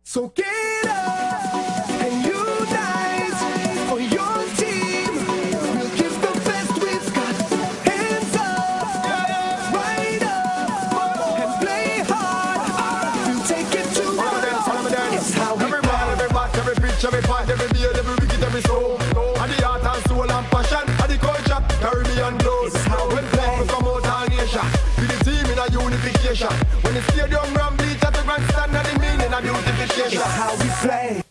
So get up and unite for your team. We'll give the best we've got. Hands up, right up, and play hard. We'll take it to the It's how we every ball, every bat, every pitch, every point, every beat, every wicket, every soul. And the heart and soul and passion, and the culture, Caribbean glows. It's how we play. We come out all nation, with the team in a unification. When the stadium ram beat at the grandstand, and the meaning of beautification. It's how we play.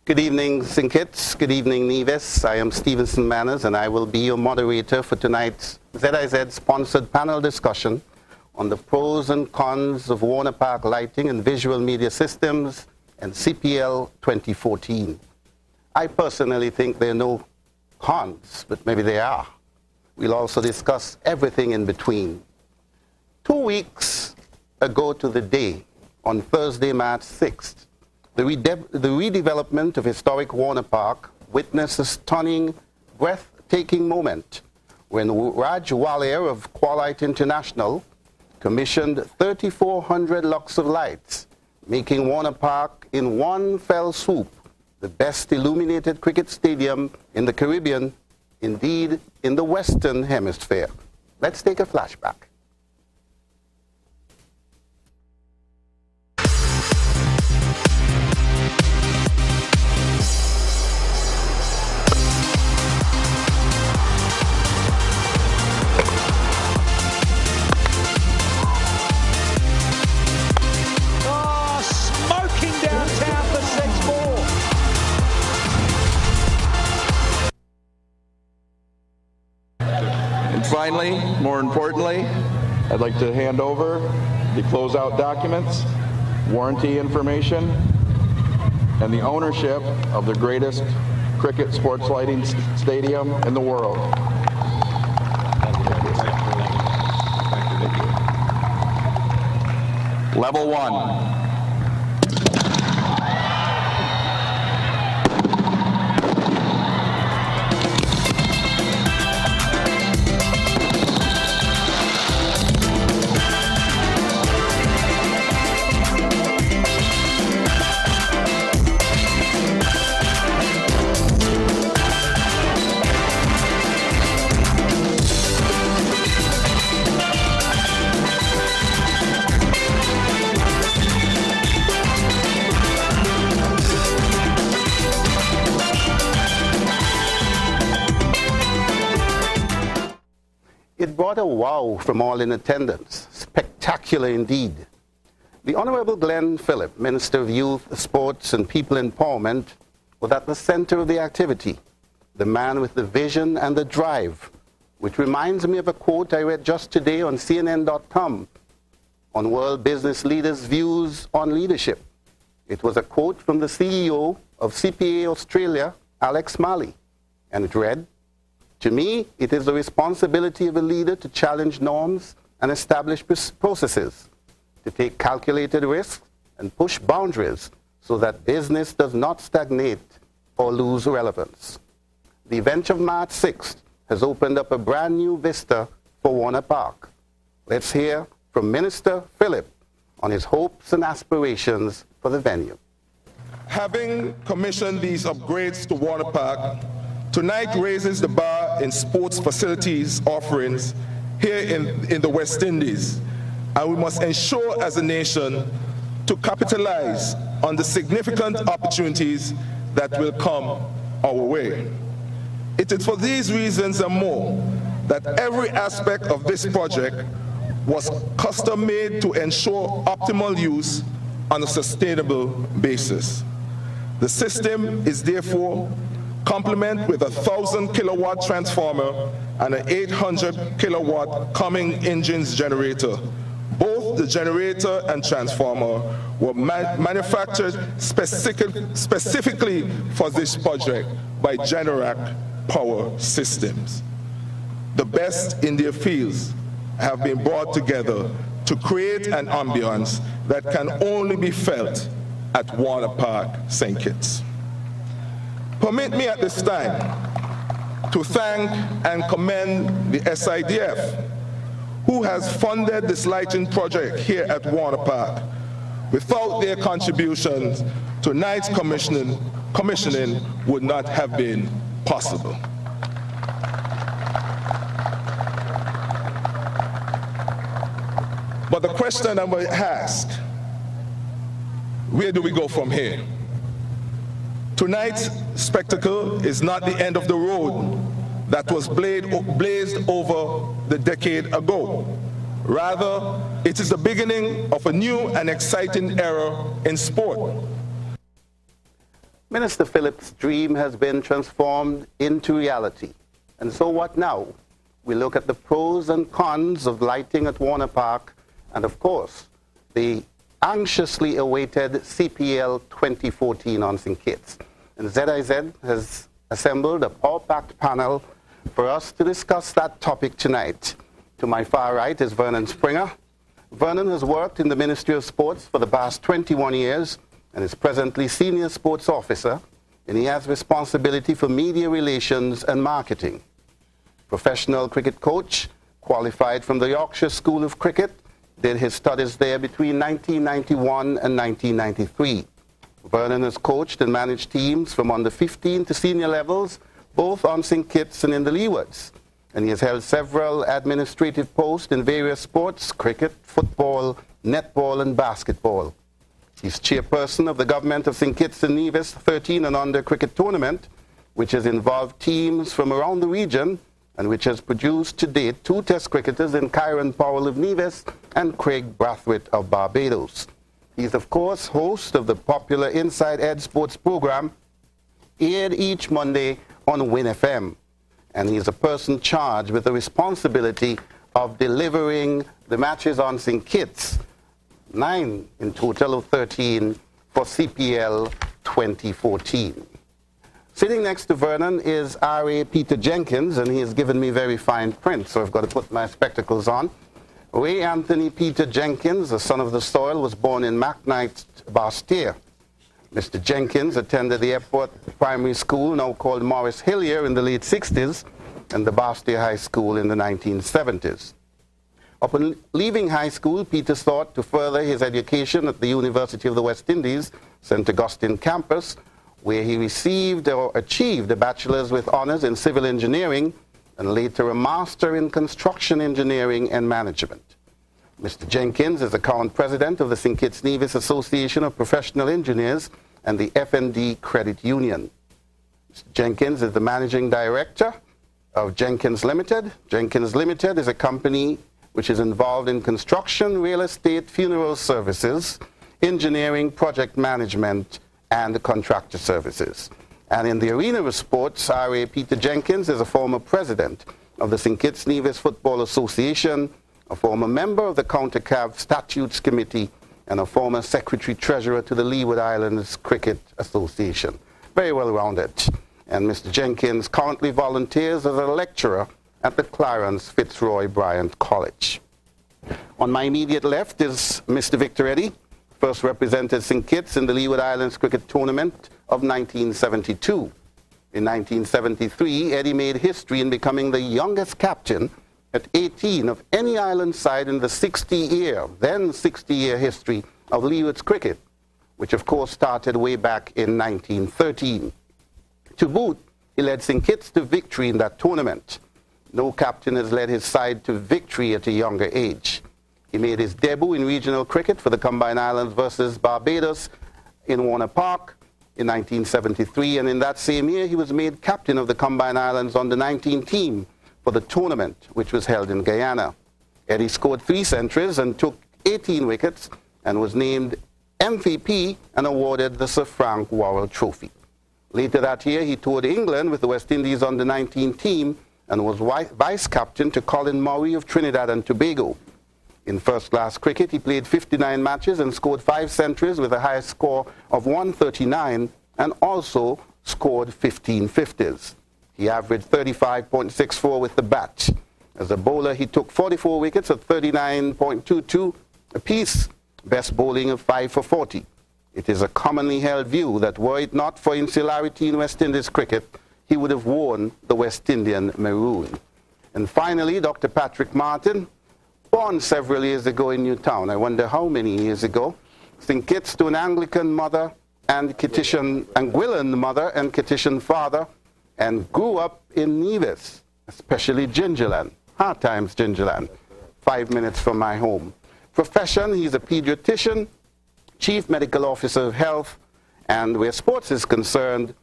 Good evening, St. Kitts. Good evening, Nevis. I am Stevenson Manners, and I will be your moderator for tonight's ZIZ-sponsored panel discussion on the pros and cons of Warner Park lighting and visual media systems and CPL 2014. I personally think there are no cons, but maybe there are. We'll also discuss everything in between. 2 weeks ago to the day, on Thursday, March 6th, the redevelopment of historic Warner Park witnessed a stunning, breathtaking moment when Raj Walia of Qualite International commissioned 3,400 lux of lights, making Warner Park in one fell swoop the best illuminated cricket stadium in the Caribbean, indeed in the Western Hemisphere. Let's take a flashback. Finally, more importantly, I'd like to hand over the closeout documents, warranty information, and the ownership of the greatest cricket sports lighting stadium in the world. Level 1. It brought a wow from all in attendance. Spectacular indeed. The Honorable Glenn Phillip, Minister of Youth, Sports and People Empowerment, was at the center of the activity, the man with the vision and the drive, which reminds me of a quote I read just today on CNN.com on World Business Leaders' Views on Leadership. It was a quote from the CEO of CPA Australia, Alex Marley, and it read, "To me, it is the responsibility of a leader to challenge norms and establish processes, to take calculated risks and push boundaries so that business does not stagnate or lose relevance." The event of March 6th has opened up a brand new vista for Warner Park. Let's hear from Minister Phillip on his hopes and aspirations for the venue. Having commissioned these upgrades to Warner Park, tonight raises the bar in sports facilities offerings here in the West Indies, and we must ensure as a nation to capitalize on the significant opportunities that will come our way. It is for these reasons and more that every aspect of this project was custom-made to ensure optimal use on a sustainable basis. The system is therefore complement with a 1,000 kilowatt transformer and an 800 kilowatt Cumming engines generator. Both the generator and transformer were manufactured specifically for this project by Generac Power Systems. The best in their fields have been brought together to create an ambience that can only be felt at Warner Park, St. Kitts. Permit me at this time to thank and commend the SIDF, who has funded this lighting project here at Warner Park, Without their contributions, tonight's commissioning would not have been possible. But the question I'm asked, where do we go from here? Tonight's spectacle is not the end of the road that was blazed over the decade ago. Rather, it is the beginning of a new and exciting era in sport. Minister Phillips' dream has been transformed into reality. And so what now? We look at the pros and cons of lighting at Warner Park and, of course, the anxiously awaited CPL 2014 on St. Kitts. And ZIZ has assembled a power-packed panel for us to discuss that topic tonight. To my far right is Vernon Springer. Vernon has worked in the Ministry of Sports for the past 21 years and is presently Senior Sports Officer, and he has responsibility for media relations and marketing. Professional cricket coach, qualified from the Yorkshire School of Cricket, did his studies there between 1991 and 1993. Vernon has coached and managed teams from under 15 to senior levels, both on St. Kitts and in the Leewards. And he has held several administrative posts in various sports: cricket, football, netball, and basketball. He's chairperson of the Government of St. Kitts and Nevis 13 and under cricket tournament, which has involved teams from around the region and which has produced to date 2 test cricketers in Kyron Powell of Nevis and Craig Brathwaite of Barbados. He's, of course, host of the popular Inside Ed Sports program, aired each Monday on Win FM. And he's a person charged with the responsibility of delivering the matches on St. Kitts, 9 in total of 13 for CPL 2014. Sitting next to Vernon is R.A. Peter Jenkins, and he has given me very fine print, so I've got to put my spectacles on. Ray Anthony Peter Jenkins, the son of the soil, was born in Macknight, Bastia. Mr. Jenkins attended the airport primary school, now called Morris Hillier, in the late 60s, and the Bastia High School in the 1970s. Upon leaving high school, Peter sought to further his education at the University of the West Indies, St. Augustine campus, where he received or achieved a bachelor's with honors in civil engineering and later a master in construction engineering and management. Mr. Jenkins is the current president of the St. Kitts Nevis Association of Professional Engineers and the F&D Credit Union. Mr. Jenkins is the managing director of Jenkins Limited. Jenkins Limited is a company which is involved in construction, real estate, funeral services, engineering, project management, and contractor services. And in the arena of sports, R.A. Peter Jenkins is a former president of the St. Kitts Nevis Football Association, a former member of the CONCACAF Statutes Committee, and a former secretary-treasurer to the Leeward Islands Cricket Association. Very well-rounded. And Mr. Jenkins currently volunteers as a lecturer at the Clarence Fitzroy Bryant College. On my immediate left is Mr. Victor Eddy, first represented St. Kitts in the Leeward Islands Cricket Tournament of 1972. In 1973, Eddy made history in becoming the youngest captain at 18 of any island side in the 60-year history of Leeward's cricket, which of course started way back in 1913. To boot, he led St. Kitts to victory in that tournament. No captain has led his side to victory at a younger age. He made his debut in regional cricket for the Combined Islands versus Barbados in Warner Park in 1973, and in that same year he was made captain of the Combined Islands under-19 team for the tournament, which was held in Guyana. Eddy scored 3 centuries and took 18 wickets and was named MVP and awarded the Sir Frank Worrell Trophy. Later that year, he toured England with the West Indies under-19 team and was vice-captain to Colin Murray of Trinidad and Tobago. In first-class cricket, he played 59 matches and scored 5 centuries with a highest score of 139 and also scored 15 50s. He averaged 35.64 with the bat. As a bowler, he took 44 wickets at 39.22 apiece, best bowling of 5 for 40. It is a commonly held view that were it not for insularity in West Indies cricket, he would have worn the West Indian maroon. And finally, Dr. Patrick Martin, born several years ago in Newtown. I wonder how many years ago. St. Kitts to an Anglican mother and Anguillan mother and Kittitian father, and grew up in Nevis, especially Gingerland, hard times Gingerland, 5 minutes from my home. Profession, he's a pediatrician, chief medical officer of health, and where sports is concerned,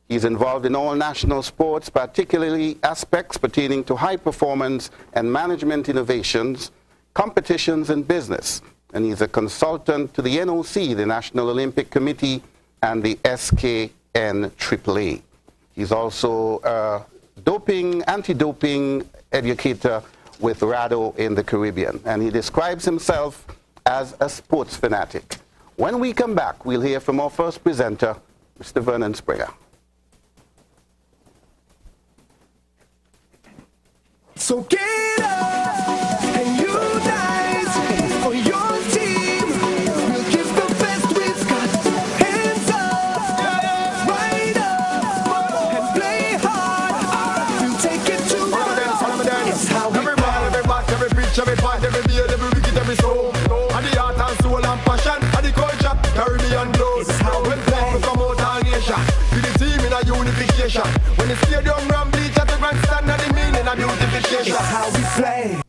he's involved in all national sports, particularly aspects pertaining to high performance and management innovations, competitions, and business. And he's a consultant to the NOC, the National Olympic Committee, and the SKNAAA. He's also a anti-doping educator with RADO in the Caribbean. And he describes himself as a sports fanatic. When we come back, we'll hear from our first presenter, Mr. Vernon Springer. So get up and unite for your team. We'll give the best we've got. Hands up, right up, and play hard. We'll take it to it's how we every ball, every bat, every pitch, every part, every beat, every wicket, every soul. And the heart and soul and passion, and the culture, Caribbean blows. It's how we play. We come out all nation, with the team in a unification. When the stadium ram bleach at the grandstand, and the meaning of beautification. It's how we play.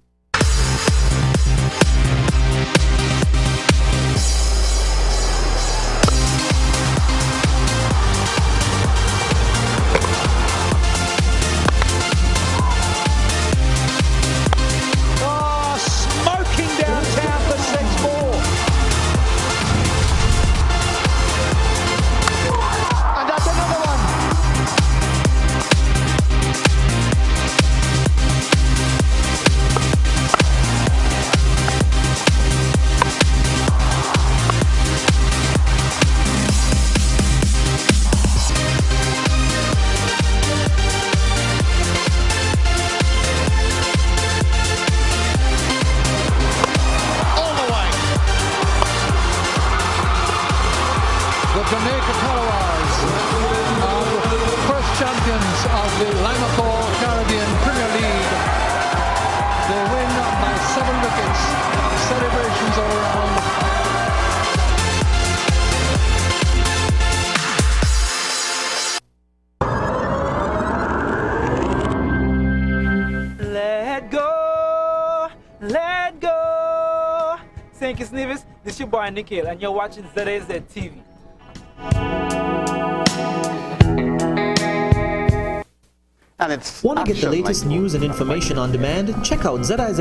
Oh, smoking downtown for 6-4. And that's another one. All the way. The Jamaica Colorways are the first champions of the Limacore Caribbean Premier League. They win by 7 wickets. Celebrations all around. Let go, let go. St. Kitts Nevis, this is your boy Nikhil, and you're watching ZAZ TV. And it's Want to get the action latest like news and information on demand? Check out ZIZ.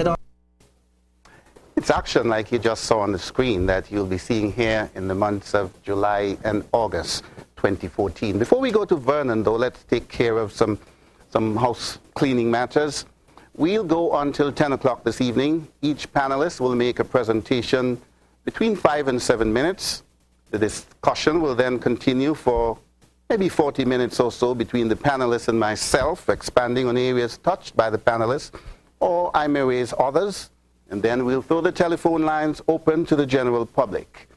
It's action like you just saw on the screen that you'll be seeing here in the months of July and August 2014. Before we go to Vernon, though, let's take care of some house cleaning matters. We'll go until 10 o'clock this evening. Each panelist will make a presentation between 5 and 7 minutes. The discussion will then continue for maybe 40 minutes or so between the panelists and myself, expanding on areas touched by the panelists, or I may raise others, and then we'll throw the telephone lines open to the general public.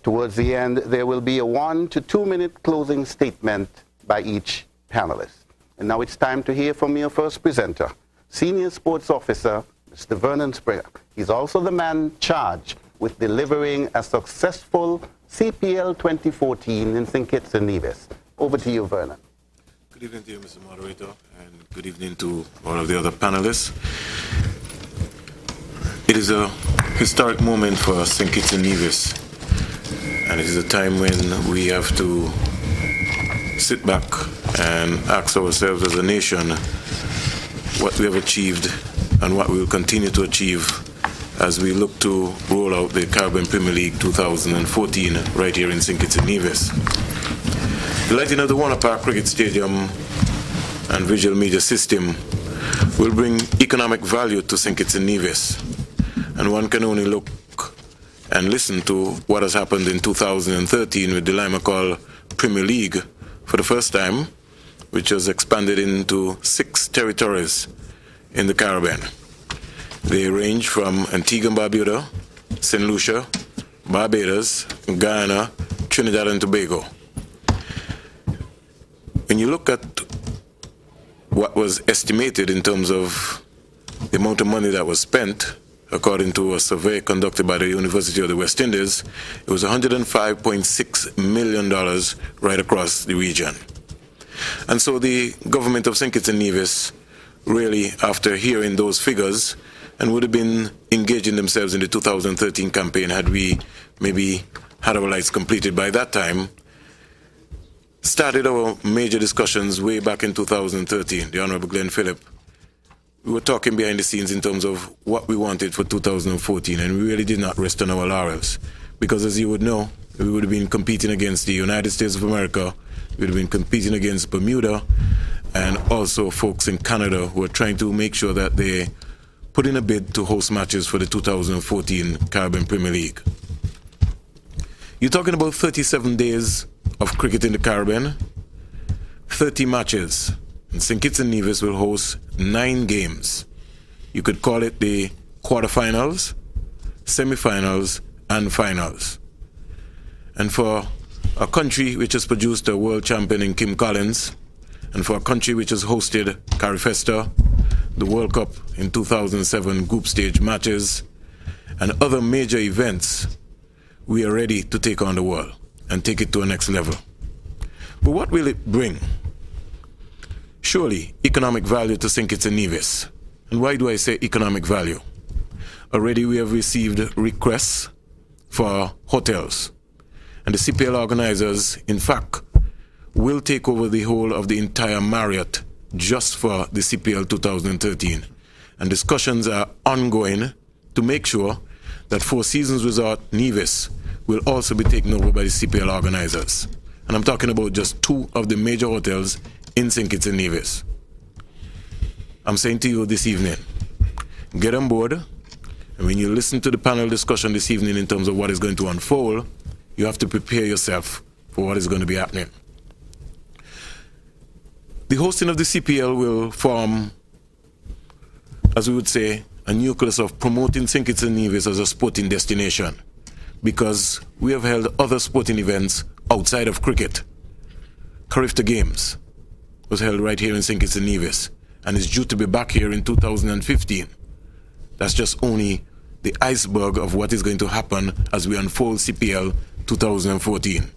Towards the end, there will be a 1 to 2 minute closing statement by each panelist. And now it's time to hear from your first presenter, Senior Sports Officer, Mr. Vernon Springer. He's also the man charged with delivering a successful CPL 2014 in St. Kitts and Nevis. Over to you, Vernon. Good evening to you, Mr. Moderator, and good evening to all of the other panelists. It is a historic moment for St. Kitts and Nevis, and it is a time when we have to sit back and ask ourselves as a nation what we have achieved and what we will continue to achieve as we look to roll out the Caribbean Premier League 2014 right here in St. Kitts and Nevis. The lighting of the Warner Park Cricket Stadium and visual media system will bring economic value to St. Kitts and Nevis, and one can only look and listen to what has happened in 2013 with the Limacore Premier League for the first time, which was expanded into 6 territories in the Caribbean. They range from Antigua and Barbuda, St. Lucia, Barbados, Guyana, Trinidad and Tobago. When you look at what was estimated in terms of the amount of money that was spent, according to a survey conducted by the University of the West Indies, it was $105.6 million right across the region. And so the government of St. Kitts and Nevis really, after hearing those figures, and would have been engaging themselves in the 2013 campaign had we maybe had our lights completed by that time, started our major discussions way back in 2013, the Honorable Glenn Phillip. We were talking behind the scenes in terms of what we wanted for 2014, and we really did not rest on our laurels. Because as you would know, we would have been competing against the United States of America, we would have been competing against Bermuda, and also folks in Canada who are trying to make sure that they put in a bid to host matches for the 2014 Caribbean Premier League. You're talking about 37 days of cricket in the Caribbean, 30 matches. And St. Kitts and Nevis will host 9 games. You could call it the quarterfinals, semifinals, and finals. And for a country which has produced a world champion in Kim Collins, and for a country which has hosted Carifesta, the World Cup in 2007 group stage matches, and other major events, we are ready to take on the world and take it to a next level. But what will it bring? Surely, economic value to St. Kitts and Nevis. And why do I say economic value? Already we have received requests for hotels. And the CPL organizers, in fact, will take over the whole of the entire Marriott just for the CPL 2013. And discussions are ongoing to make sure that Four Seasons Resort Nevis will also be taken over by the CPL organizers. And I'm talking about just 2 of the major hotels in St. Kitts and Nevis. I'm saying to you this evening, get on board, and when you listen to the panel discussion this evening in terms of what is going to unfold, you have to prepare yourself for what is going to be happening. The hosting of the CPL will form, as we would say, a nucleus of promoting St. Kitts and Nevis as a sporting destination, because we have held other sporting events outside of cricket. Carifta Games was held right here in St. Kitts and Nevis and is due to be back here in 2015. That's just only the iceberg of what is going to happen as we unfold CPL 2014.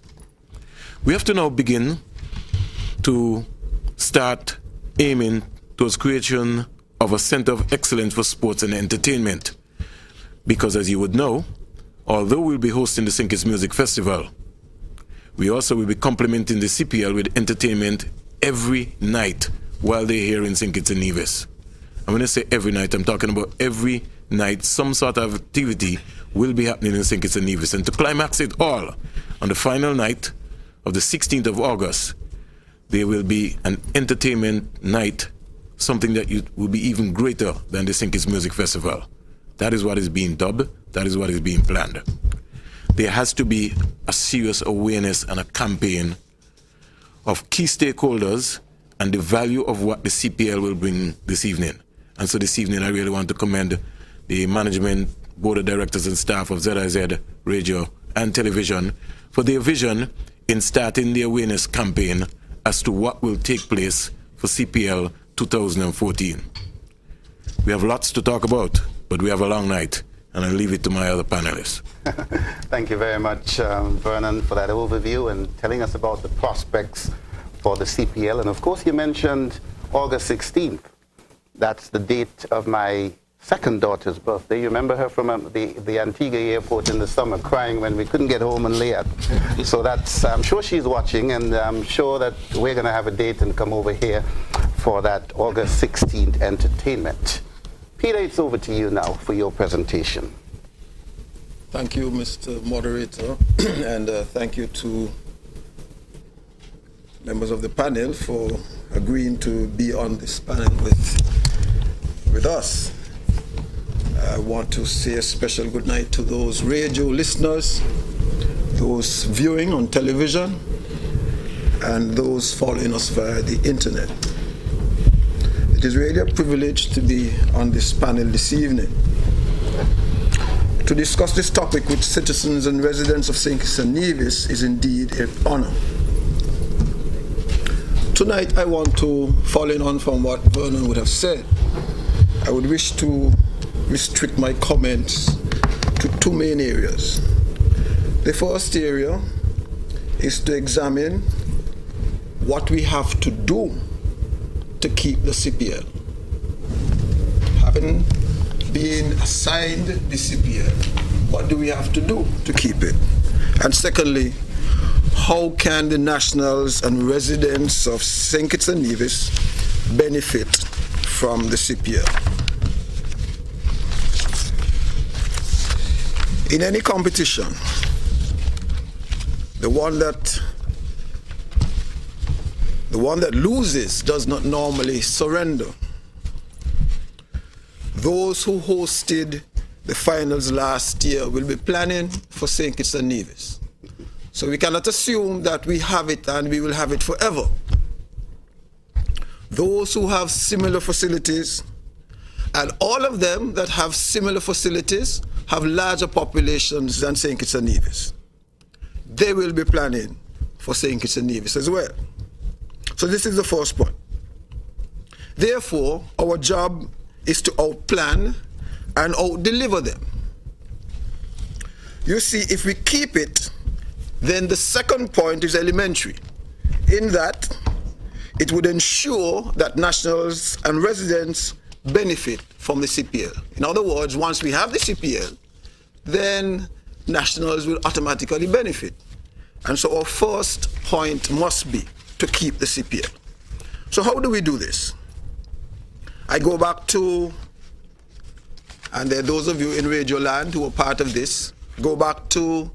We have to now begin to start aiming towards creation of a center of excellence for sports and entertainment. Because as you would know, although we'll be hosting the St. Kitts Music Festival, we also will be complementing the CPL with entertainment every night while they're here in St. Kitts and Nevis. And when I say every night, I'm talking about every night some sort of activity will be happening in St. Kitts and Nevis. And to climax it all, on the final night of the 16th of August, there will be an entertainment night, something that will be even greater than the St. Kitts Music Festival. That is what is being dubbed, that is what is being planned. There has to be a serious awareness and a campaign of key stakeholders and the value of what the CPL will bring this evening. And so this evening I really want to commend the management, board of directors and staff of ZIZ Radio and Television for their vision in starting the awareness campaign as to what will take place for CPL 2014. We have lots to talk about, but we have a long night, and I'll leave it to my other panelists. Thank you very much, Vernon, for that overview and telling us about the prospects for the CPL. And of course, you mentioned August 16th. That's the date of my second daughter's birthday. You remember her from the Antigua airport in the summer crying when we couldn't get home and late. So that's, I'm sure she's watching, and I'm sure that we're going to have a date and come over here for that August 16th entertainment. Peter, it's over to you now for your presentation. Thank you, Mr. Moderator, and thank you to members of the panel for agreeing to be on this panel with us. I want to say a special good night to those radio listeners, those viewing on television, and those following us via the internet. It is really a privilege to be on this panel this evening to discuss this topic with citizens and residents of St. Kitts and Nevis is indeed an honor. Tonight I want to, following on from what Vernon would have said, I would wish to restrict my comments to two main areas. The first area is to examine what we have to do to keep the CPL. Having been assigned the CPL, what do we have to do to keep it? And secondly, how can the nationals and residents of St. Kitts and Nevis benefit from the CPL? In any competition, the one that loses does not normally surrender. Those who hosted the finals last year will be planning for St. Kitts and Nevis. So we cannot assume that we have it and we will have it forever. Those who have similar facilities, and all of them that have similar facilities have larger populations than St. Kitts and Nevis. They will be planning for St. Kitts and Nevis as well. So this is the first point. Therefore, our job is to outplan and out-deliver them. You see, if we keep it, then the second point is elementary, in that it would ensure that nationals and residents benefit from the CPL. In other words, once we have the CPL, then nationals will automatically benefit. And so our first point must be to keep the CPL. So how do we do this? I go back to, and there are those of you in Radio Land who are part of this, go back to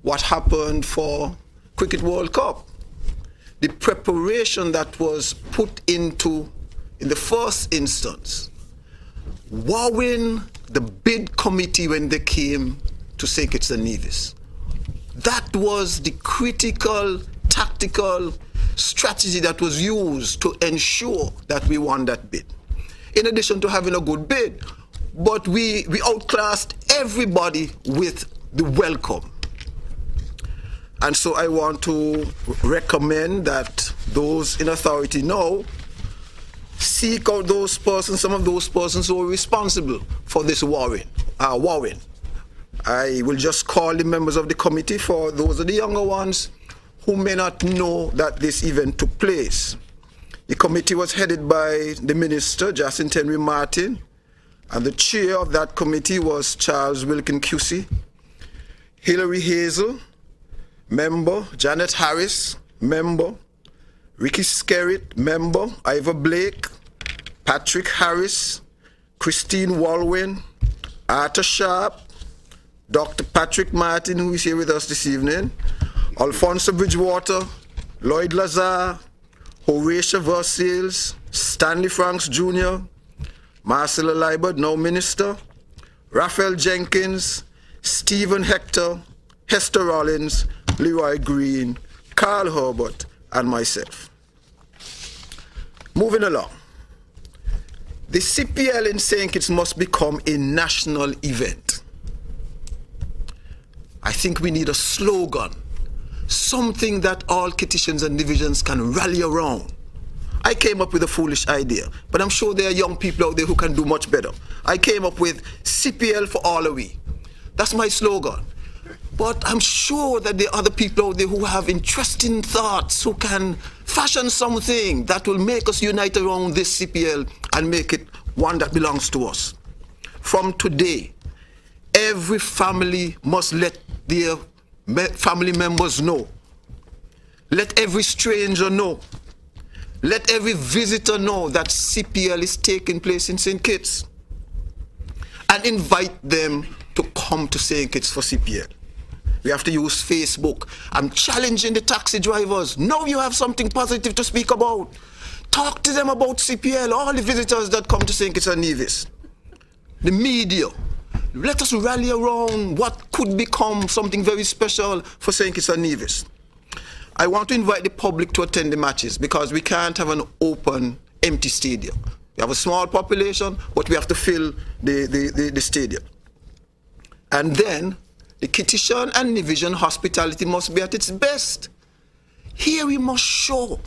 what happened for Cricket World Cup. The preparation that was put into, in the first instance, wowing the bid committee when they came to St. Kitts and Nevis. That was the critical, tactical strategy that was used to ensure that we won that bid. In addition to having a good bid, but we outclassed everybody with the welcome. And so I want to recommend that those in authority now seek out those persons, some of those persons who are responsible for this warring. I will just call the members of the committee, for those of the younger ones who may not know that this event took place. The committee was headed by the Minister, Jacinth Henry Martin, and the chair of that committee was Charles Wilkin QC, Hilary Hazel, member, Janet Harris, member, Ricky Skerritt, member, Ivor Blake, Patrick Harris, Christine Walwyn, Arthur Sharp, Dr. Patrick Martin, who is here with us this evening, Alfonso Bridgewater, Lloyd Lazar, Horatio Versailles, Stanley Franks Jr., Marcella Liebert, now Minister, Raphael Jenkins, Stephen Hector, Hester Rollins, Leroy Green, Carl Herbert, and myself. Moving along. The CPL in St. Kitts must become a national event. I think we need a slogan, something that all Kittitians and divisions can rally around. I came up with a foolish idea, but I'm sure there are young people out there who can do much better. I came up with CPL for all of we. That's my slogan. But I'm sure that there are other people out there who have interesting thoughts, who can fashion something that will make us unite around this CPL and make it one that belongs to us. From today, every family must let their family members know. Let every stranger know. Let every visitor know that CPL is taking place in St. Kitts. And invite them to come to St. Kitts for CPL. We have to use Facebook. I'm challenging the taxi drivers. Now you have something positive to speak about. Talk to them about CPL, all the visitors that come to St. Kitts and Nevis. The media. Let us rally around what could become something very special for St. Kitts and Nevis. I want to invite the public to attend the matches because we can't have an open, empty stadium. We have a small population, but we have to fill the stadium. And then the Kittitian and Nevisian hospitality must be at its best. Here we must show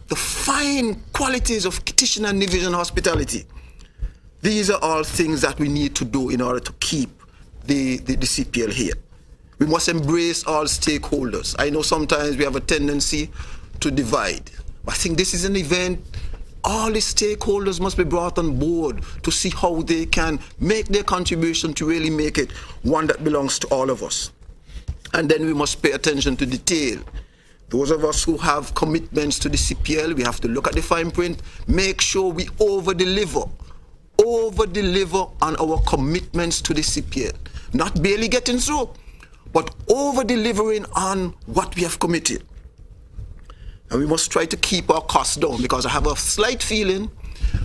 the fine qualities of Kittitian and Nevisian hospitality. These are all things that we need to do in order to keep the CPL here. We must embrace all stakeholders. I know sometimes we have a tendency to divide. I think this is an event, all the stakeholders must be brought on board to see how they can make their contribution to really make it one that belongs to all of us. And then we must pay attention to detail. Those of us who have commitments to the CPL, we have to look at the fine print, make sure we over-deliver on our commitments to the CPL. Not barely getting through, but over-delivering on what we have committed. And we must try to keep our costs down, because I have a slight feeling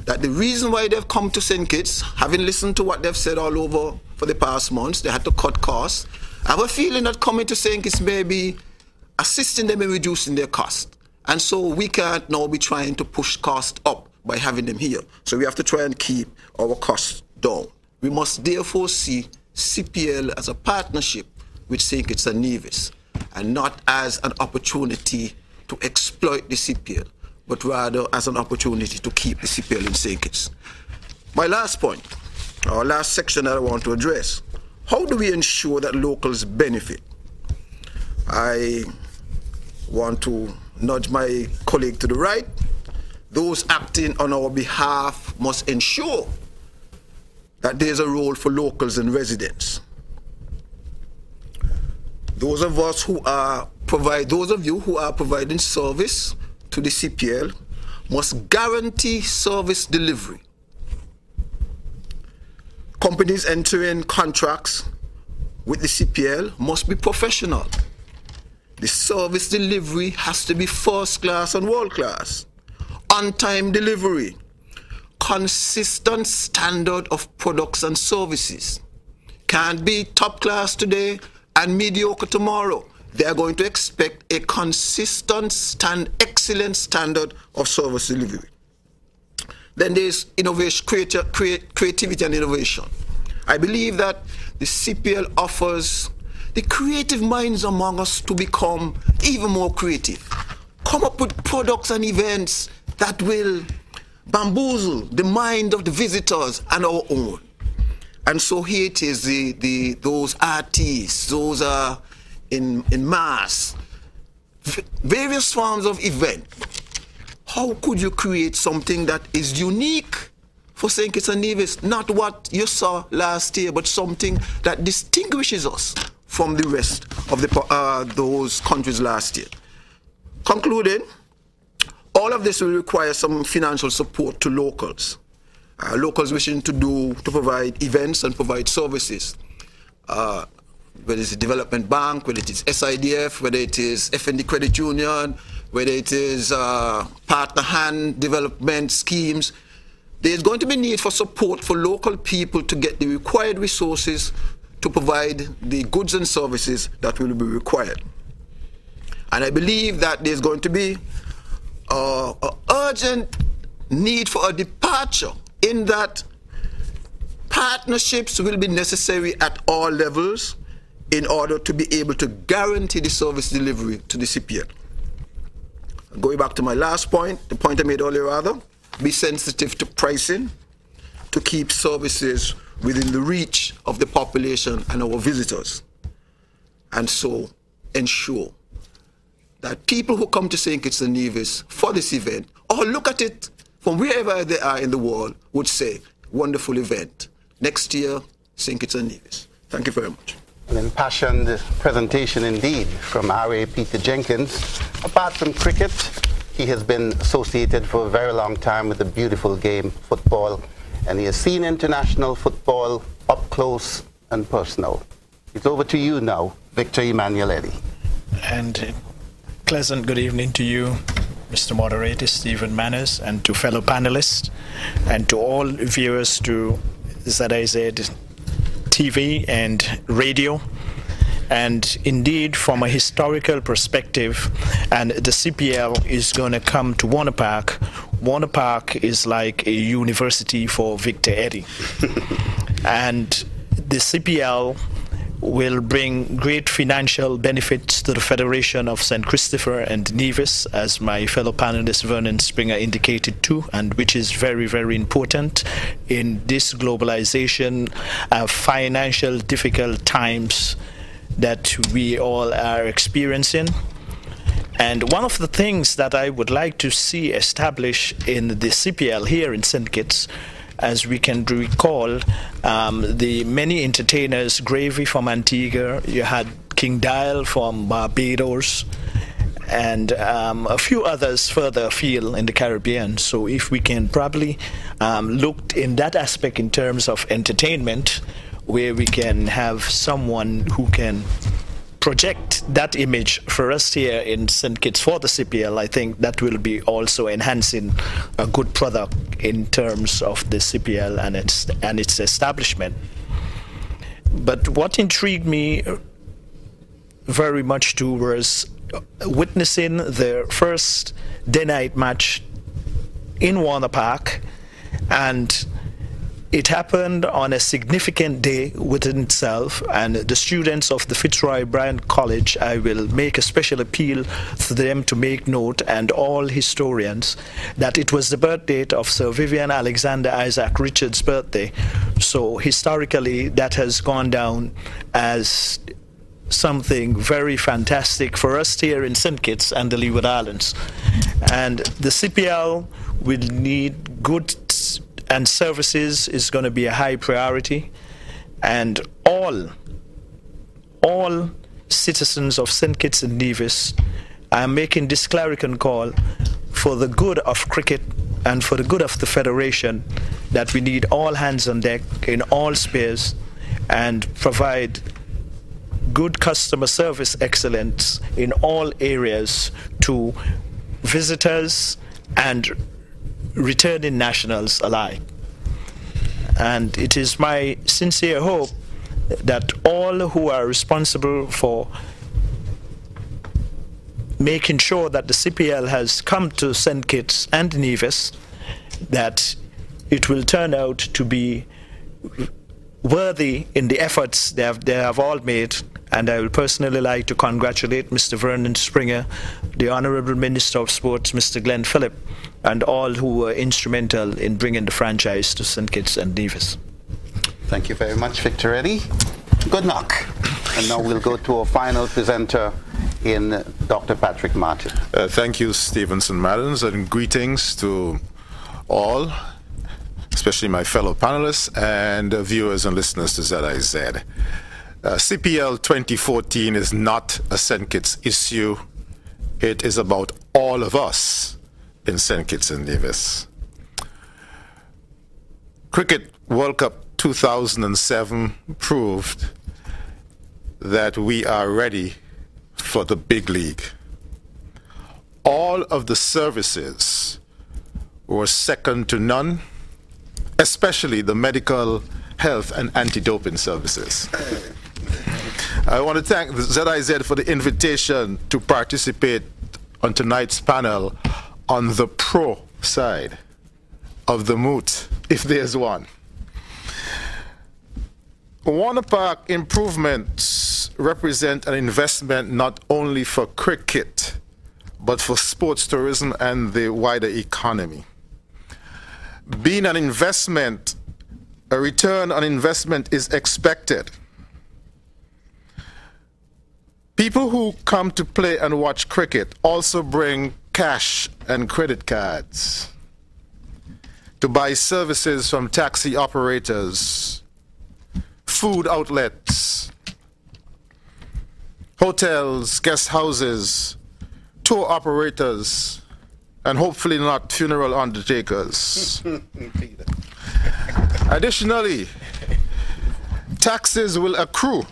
that the reason why they've come to St. Kitts, having listened to what they've said all over for the past months, they had to cut costs. I have a feeling that coming to St. Kitts may be assisting them in reducing their cost. And so we can't now be trying to push costs up by having them here. So we have to try and keep our costs down. We must therefore see CPL as a partnership with St. Kitts and Nevis, and not as an opportunity to exploit the CPL, but rather as an opportunity to keep the CPL in St. Kitts. My last point, our last section that I want to address: how do we ensure that locals benefit? I want to nudge my colleague to the right. Those acting on our behalf must ensure that there's a role for locals and residents. Those of you who are providing service to the CPL must guarantee service delivery. Companies entering contracts with the CPL must be professional. The service delivery has to be first class and world class. On-time delivery, consistent standard of products and services. Can't be top class today and mediocre tomorrow. They are going to expect a consistent excellent standard of service delivery. Then there's innovation, creativity and innovation. I believe that the CPL offers the creative minds among us to become even more creative. Come up with products and events that will bamboozle the mind of the visitors and our own. And so here it is, those artists, those are in mass, various forms of event. How could you create something that is unique for St. Kitts and Nevis? Not what you saw last year, but something that distinguishes us from the rest of those countries last year. Concluding, all of this will require some financial support to locals. Locals wishing to provide events and provide services. Whether it's a development bank, whether it is SIDF, whether it is FND Credit Union, whether it is partner hand development schemes, there's going to be need for support for local people to get the required resources to provide the goods and services that will be required. And I believe that there's going to be an urgent need for a departure, in that partnerships will be necessary at all levels in order to be able to guarantee the service delivery to the CPL. Going back to my last point, the point I made earlier rather, be sensitive to pricing to keep services within the reach of the population and our visitors. And so ensure that people who come to St. Kitts and Nevis for this event, or look at it from wherever they are in the world, would say, wonderful event. Next year, St. Kitts and Nevis. Thank you very much. An impassioned presentation indeed from R.A. Peter Jenkins. Apart from cricket, he has been associated for a very long time with the beautiful game, football, and he has seen international football up close and personal. It's over to you now, Victor Emanueletti. And pleasant good evening to you, Mr. Moderator Stephen Manners, and to fellow panelists, and to all viewers to ZIZ TV and radio. And indeed, from a historical perspective, and the CPL is going to come to Warner Park. Warner Park is like a university for Victor Eddy. And the CPL will bring great financial benefits to the Federation of St. Christopher and Nevis, as my fellow panelist Vernon Springer indicated too, and which is very, very important in this globalization, financial difficult times that we all are experiencing. And one of the things that I would like to see established in the CPL here in St. Kitts, as we can recall, the many entertainers, Gravy from Antigua, you had King Dial from Barbados, and a few others further afield in the Caribbean. So if we can probably look in that aspect in terms of entertainment, where we can have someone who can project that image for us here in St. Kitts for the CPL, I think that will be also enhancing a good product in terms of the CPL and its establishment. But what intrigued me very much too was witnessing the first day-night match in Warner Park, and it happened on a significant day within itself, and the students of the Fitzroy Bryant College, I will make a special appeal to them to make note, and all historians, that it was the birth date of Sir Vivian Alexander Isaac Richards' birthday. So historically, that has gone down as something very fantastic for us here in St. Kitts and the Leeward Islands. And the CPL will need good and services is going to be a high priority, and all citizens of St. Kitts and Nevis are making this clarion call for the good of cricket and for the good of the Federation, that we need all hands on deck in all spheres and provide good customer service excellence in all areas to visitors and returning nationals alike. And it is my sincere hope that all who are responsible for making sure that the CPL has come to St. Kitts and Nevis, that it will turn out to be worthy in the efforts they have all made. And I will personally like to congratulate Mr. Vernon Springer, the Honorable Minister of Sports, Mr. Glenn Phillip, and all who were instrumental in bringing the franchise to St. Kitts and Nevis. Thank you very much, Victor Eddy. Good luck. And now we'll go to our final presenter in Dr. Patrick Martin. Thank you, Stevenson Madden, and greetings to all, especially my fellow panelists and viewers and listeners to ZIZ. CPL 2014 is not a St. Kitts issue. It is about all of us in St. Kitts and Nevis. Cricket World Cup 2007 proved that we are ready for the big league. All of the services were second to none, especially the medical, health, and anti-doping services. I want to thank the ZIZ for the invitation to participate on tonight's panel on the pro side of the moot, if there's one. Warner Park improvements represent an investment not only for cricket, but for sports tourism and the wider economy. Being an investment, a return on investment is expected. People who come to play and watch cricket also bring cash and credit cards to buy services from taxi operators, food outlets, hotels, guest houses, tour operators, and hopefully not funeral undertakers. Additionally, taxes will accrue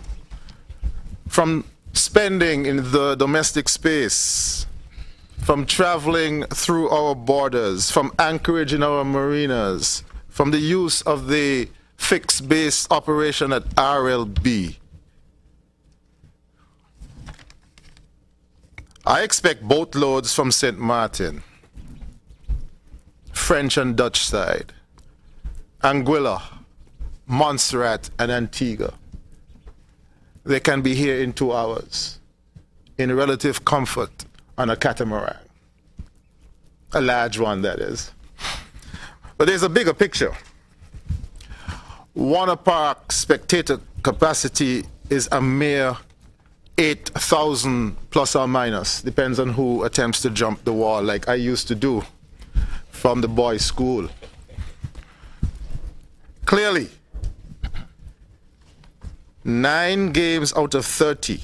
from spending in the domestic space, from traveling through our borders, from anchorage in our marinas, from the use of the fixed base operation at RLB. I expect boatloads from St. Martin, French and Dutch side, Anguilla, Montserrat, and Antigua. they can be here in 2 hours in relative comfort on a catamaran. A large one, that is. But there's a bigger picture. Warner Park spectator capacity is a mere 8,000 plus or minus, depends on who attempts to jump the wall like I used to do from the boys' school. Clearly, 9 games out of 30,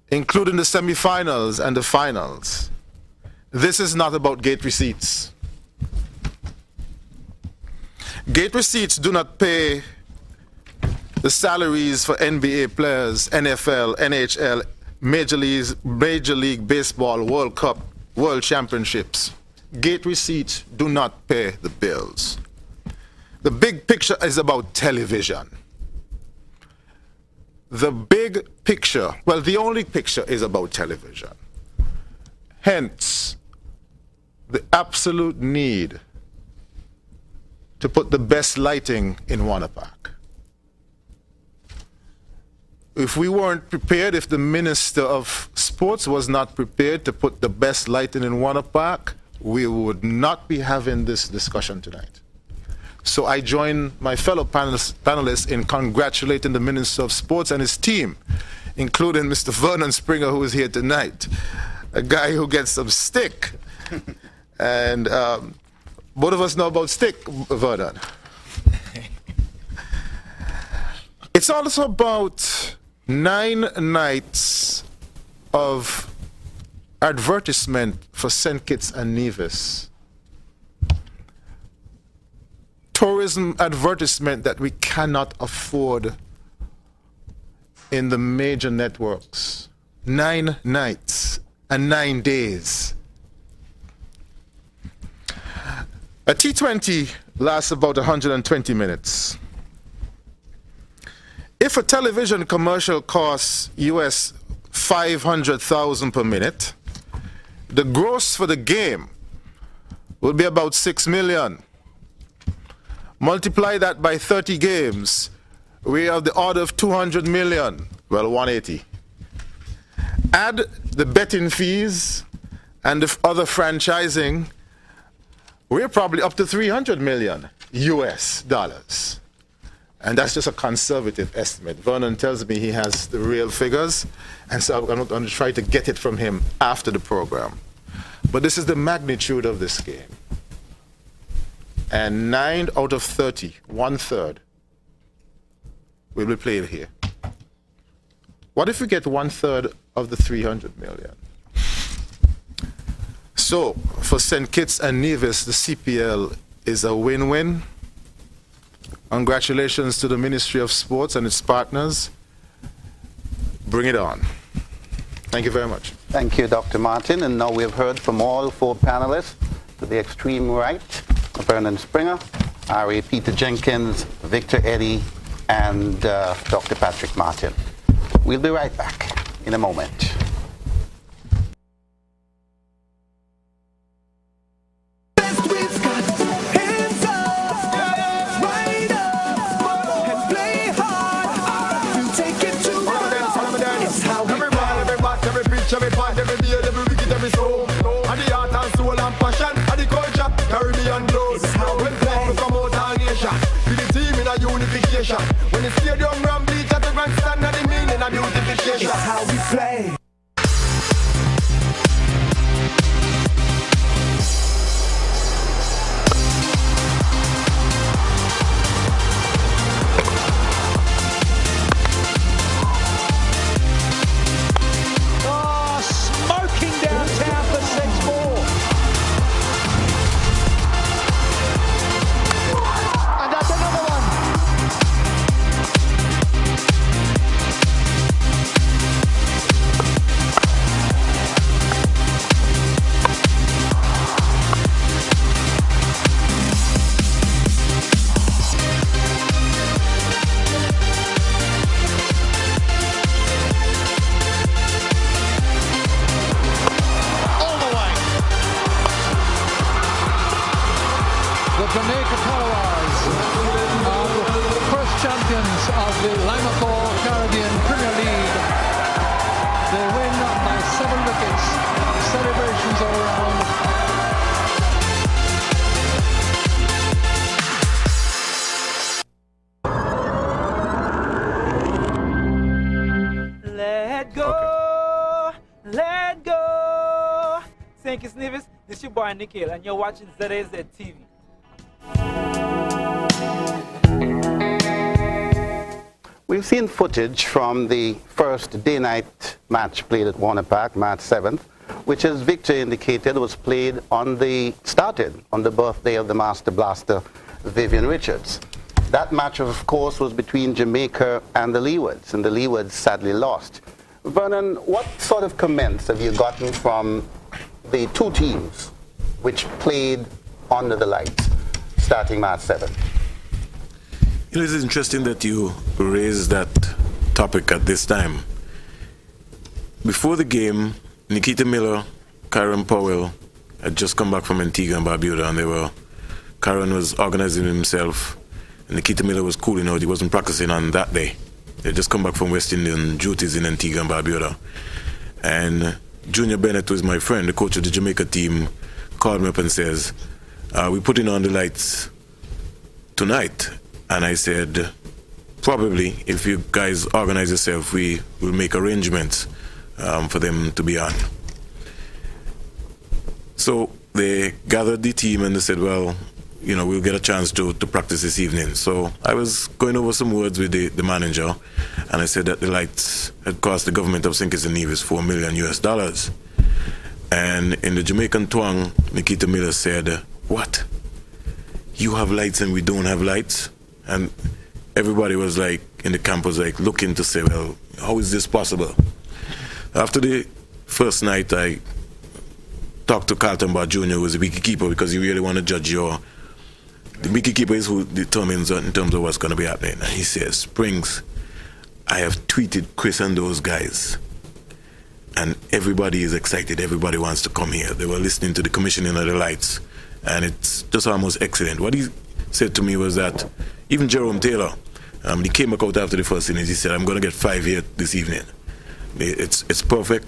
including the semifinals and the finals, this is not about gate receipts. Gate receipts do not pay the salaries for NBA players, NFL, NHL, Major League Baseball, World Cup, World Championships. Gate receipts do not pay the bills. The big picture is about television. The big picture, well, the only picture is about television. Hence, the absolute need to put the best lighting in Warner Park. If we weren't prepared, if the Minister of Sports was not prepared to put the best lighting in Warner Park, we would not be having this discussion tonight. So I join my fellow panelists in congratulating the Minister of Sports and his team, including Mr. Vernon Springer, who is here tonight, a guy who gets some stick. And both of us know about stick, Vernon. It's also about 9 nights of advertisement for St. Kitts and Nevis. Tourism advertisement that we cannot afford in the major networks. 9 nights and 9 days. A T20 lasts about 120 minutes. If a television commercial costs US $500,000 per minute, the gross for the game will be about $6 million. Multiply that by 30 games, we have the order of 200 million, well, 180. Add the betting fees and the other franchising, we're probably up to 300 million US dollars. And that's just a conservative estimate. Vernon tells me he has the real figures, and so I'm going to try to get it from him after the program. But this is the magnitude of this game. And 9 out of 30, 1/3, will be played here. What if we get 1/3 of the 300 million? So, for St. Kitts and Nevis, the CPL is a win-win. Congratulations to the Ministry of Sports and its partners. Bring it on. Thank you very much. Thank you, Dr. Martin. And now we've heard from all 4 panelists. To the extreme right, Vernon Springer, R.A. Peter Jenkins, Victor Eddy, and Dr. Patrick Martin. We'll be right back in a moment. Every part, every day, every wicked, every soul. And the heart and soul and passion, and the culture, Caribbean glows. When people come out of Asia, see the team in a unification. When the stadium run bleach at the grandstand, and the meaning of beautification. That's how we play. Jamaica Colorways are the first champions of the Limacore Caribbean boy Nikhil, and you're watching ZAZ TV. We've seen footage from the first day-night match played at Warner Park, March 7th, which, as Victor indicated, was played started on the birthday of the Master Blaster, Vivian Richards. That match, of course, was between Jamaica and the Leewards, and the Leewards sadly lost. Vernon, what sort of comments have you gotten from the two teams which played under the lights starting March 7th? You know, it's interesting that you raised that topic at this time. Before the game, Nikita Miller, Kyron Powell had just come back from Antigua and Barbuda, and Kyron was organizing himself, and Nikita Miller was cooling out. He wasn't practicing on that day. They had just come back from West Indian duties in Antigua and Barbuda. And Junior Bennett, who is my friend, the coach of the Jamaica team, called me up and says, we're putting on the lights tonight. And I said, probably, if you guys organize yourself, we will make arrangements for them to be on. So they gathered the team and they said, well, you know, we'll get a chance to practice this evening. So I was going over some words with the manager, and I said that the lights had cost the government of St. Kitts and Nevis $4 million US. And in the Jamaican twang, Nikita Miller said, what? You have lights and we don't have lights? And everybody was like, in the camp was like looking to say, well, how is this possible? After the first night, I talked to Carlton Bar Jr., who was the wicketkeeper, because you really want to judge the wicketkeeper is who determines in terms of what's going to be happening. And he says, Springs, I have tweeted Chris and those guys, and everybody is excited. Everybody wants to come here. They were listening to the commissioning of the lights, and it's just almost excellent. What he said to me was that even Jerome Taylor, he came back out after the first innings. He said, I'm going to get 5 here this evening. It's perfect.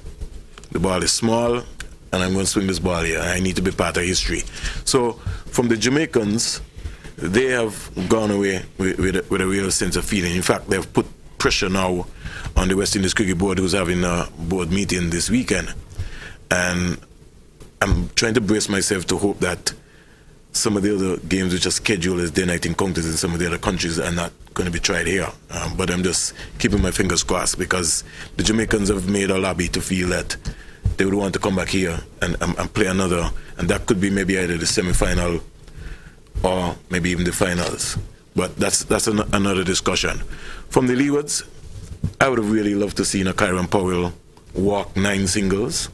The ball is small, and I'm going to swing this ball here. I need to be part of history. So from the Jamaicans, they have gone away with a real sense of feeling. In fact, they've put pressure now on the West Indies Cricket Board, who's having a board meeting this weekend. And I'm trying to brace myself to hope that some of the other games which are scheduled as day-night encounters in some of the other countries are not going to be tried here. But I'm just keeping my fingers crossed, because the Jamaicans have made a lobby to feel that they would want to come back here and play another, and that could be maybe either the semi-final or maybe even the finals. But that's another discussion. From the Leewards, I would have really loved to see Kyron Powell walk 9 singles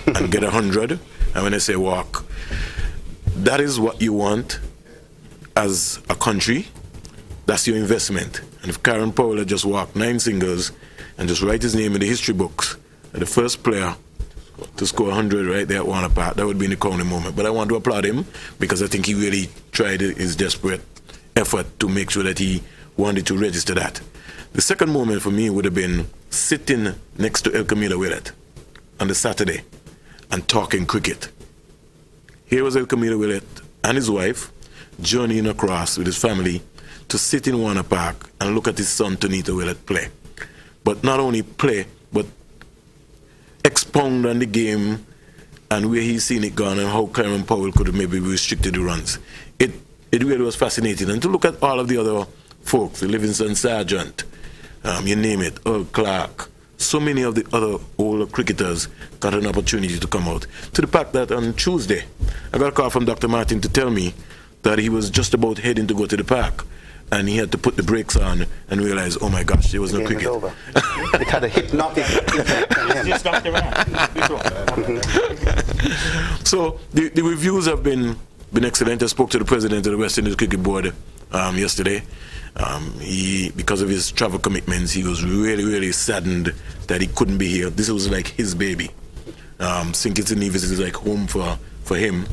and get 100. And when I say walk, that is what you want as a country. That's your investment. And if Kyron Powell had just walked 9 singles and just write his name in the history books, the first player to score 100 right there at Warner Park, that would be in the crowning moment. But I want to applaud him, because I think he really tried his desperate effort to make sure that he wanted to register that. The second moment for me would have been sitting next to El Camilo Willett on the Saturday and talking cricket. Here was El Camilo Willett and his wife journeying across with his family to sit in Warner Park and look at his son Tonito Willett play. But not only play, but expound on the game and where he's seen it gone and how Kyron Powell could have maybe restricted the runs. It really was fascinating. And to look at all of the other folks, the Livingston Sargent, you name it, Earl Clark, so many of the other older cricketers got an opportunity to come out. To the fact that on Tuesday, I got a call from Dr. Martin to tell me that he was just about heading to go to the park, and he had to put the brakes on and realize, oh my gosh, there was no cricket. It had a hypnotic So the reviews have been excellent. I spoke to the president of the West Indies Cricket Board yesterday. Because of his travel commitments, he was really, really saddened that he couldn't be here. This was like his baby. St. Kitts and Nevis is like home for him.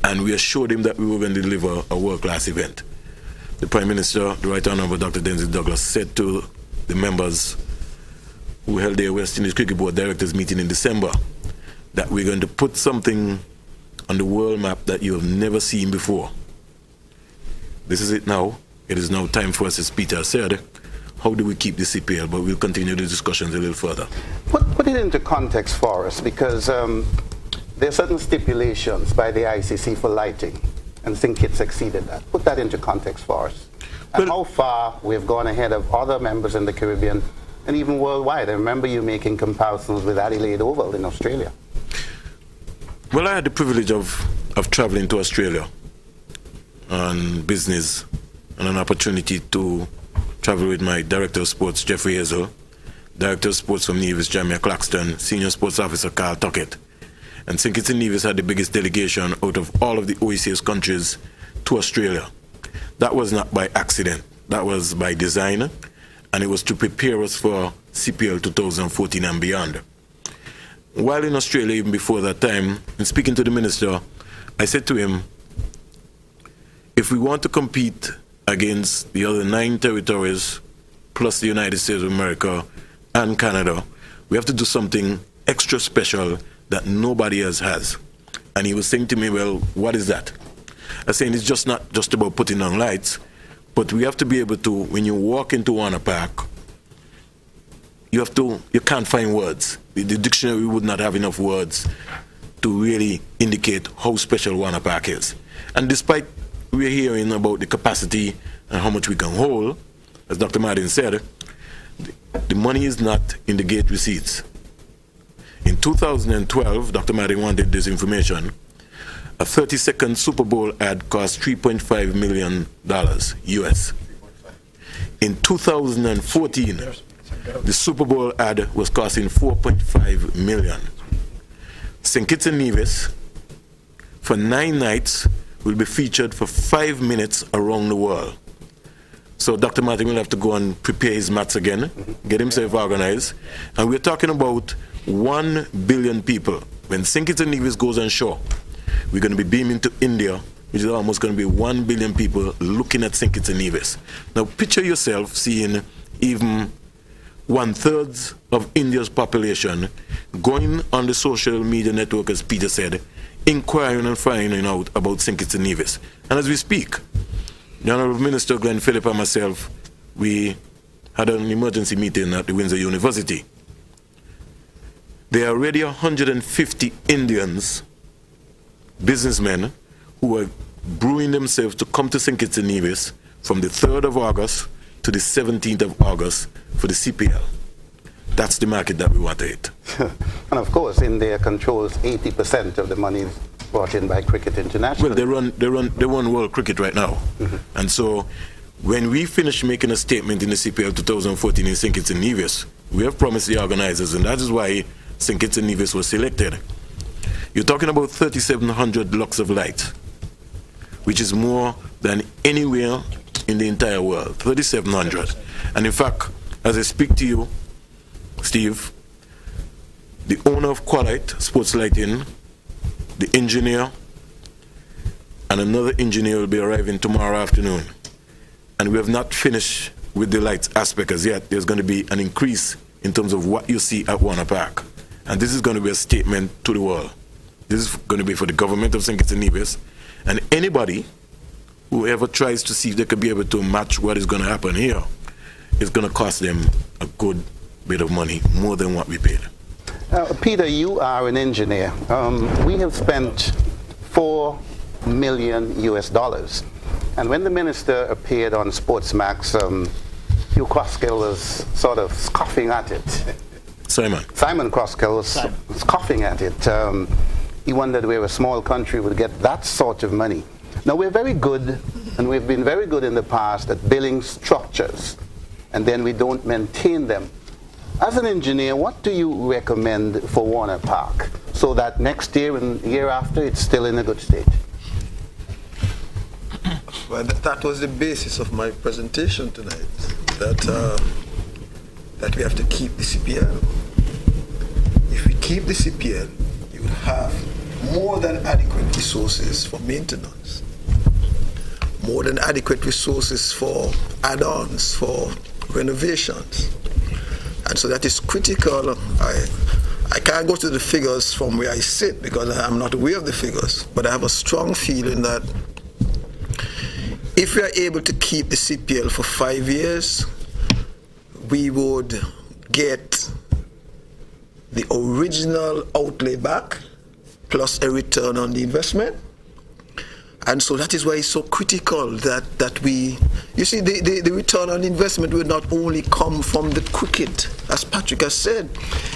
And we assured him that we were going to deliver a world-class event. The Prime Minister, the Right Honourable Dr. Denzel Douglas, said to the members who held their West Indies Cricket Board directors meeting in December that we're going to put something on the world map that you have never seen before. This is it now. It is now time for us, as Peter said, how do we keep the CPL? But we'll continue the discussions a little further. Put it into context for us, because there are certain stipulations by the ICC for lighting, and St. Kitts exceeded that. Put that into context for us. And how far we've gone ahead of other members in the Caribbean and even worldwide. I remember you making comparisons with Adelaide Oval in Australia. Well, I had the privilege of traveling to Australia on business and an opportunity to travel with my Director of Sports, Jeffrey Hazel, Director of Sports from Nevis, Jamia Claxton, Senior Sports Officer, Carl Tuckett. And St. Kitts and Nevis had the biggest delegation out of all of the OECS countries to Australia. That was not by accident. That was by design, and it was to prepare us for CPL 2014 and beyond. While in Australia, even before that time, in speaking to the minister, I said to him, if we want to compete against the other 9 territories, plus the United States of America and Canada, we have to do something extra special that nobody else has. And he was saying to me, well, what is that? I was saying it's just not just about putting on lights, but we have to be able to, when you walk into Warner Park, you can't find words. The dictionary would not have enough words to really indicate how special Warner Park is. And despite we're hearing about the capacity and how much we can hold, as Dr. Martin said, the money is not in the gate receipts. In 2012, Dr. Martin wanted this information. A 30-second Super Bowl ad cost $3.5 million US. In 2014, the Super Bowl ad was costing $4.5 million. St. Kitts and Nevis, for 9 nights, will be featured for 5 minutes around the world. So Dr. Martin will have to go and prepare his maths again, get himself organized. And we're talking about 1 billion people. When St. Kitts and Nevis goes on shore, we're going to be beaming to India, which is almost going to be 1 billion people looking at St. Kitts and Nevis. Now picture yourself seeing even 1/3 of India's population going on the social media network, as Peter said, inquiring and finding out about St. Kitts and Nevis. And as we speak, the Honorable Minister Glenn Phillip and myself, we had an emergency meeting at the Windsor University. There are already 150 Indians, businessmen, who are brewing themselves to come to St. Kitts and Nevis from the 3rd of August to the 17th of August for the CPL. That's the market that we want to hit. And of course, India controls 80% of the money brought in by Cricket International. Well, they run world cricket right now. And so when we finish making a statement in the CPL 2014 in St. Kitts and Nevis, we have promised the organizers, and that is why St. Kitts and Nevis was selected. You're talking about 3,700 lux of light, which is more than anywhere in the entire world, 3,700. And in fact, as I speak to you, Steve, the owner of Qualite Sports Lighting, the engineer, and another engineer will be arriving tomorrow afternoon. And we have not finished with the lights aspect as yet. There's going to be an increase in terms of what you see at Warner Park. And this is going to be a statement to the world. This is going to be for the government of St. Kitts and Nevis. And anybody whoever tries to see if they could be able to match what is going to happen here, it's going to cost them a good bit of money, more than what we paid. Peter, you are an engineer. We have spent $4 million US. And when the minister appeared on Sportsmax, Hugh Crossgill was sort of scoffing at it. Simon Crossgill was scoffing at it. He wondered where a small country would get that sort of money. Now, we're very good, and we've been very good in the past at building structures, and then we don't maintain them. As an engineer, what do you recommend for Warner Park so that next year and the year after it's still in a good state? Well, that was the basis of my presentation tonight, that we have to keep the CPL. If we keep the CPL, you will have more than adequate resources for maintenance, more than adequate resources for add-ons, for renovations. And so that is critical. I can't go to the figures from where I sit because I'm not aware of the figures, but I have a strong feeling that if we are able to keep the CPL for 5 years, we would get the original outlay back, plus a return on the investment. And so that is why it's so critical that we, you see, the return on investment will not only come from the cricket, as Patrick has said,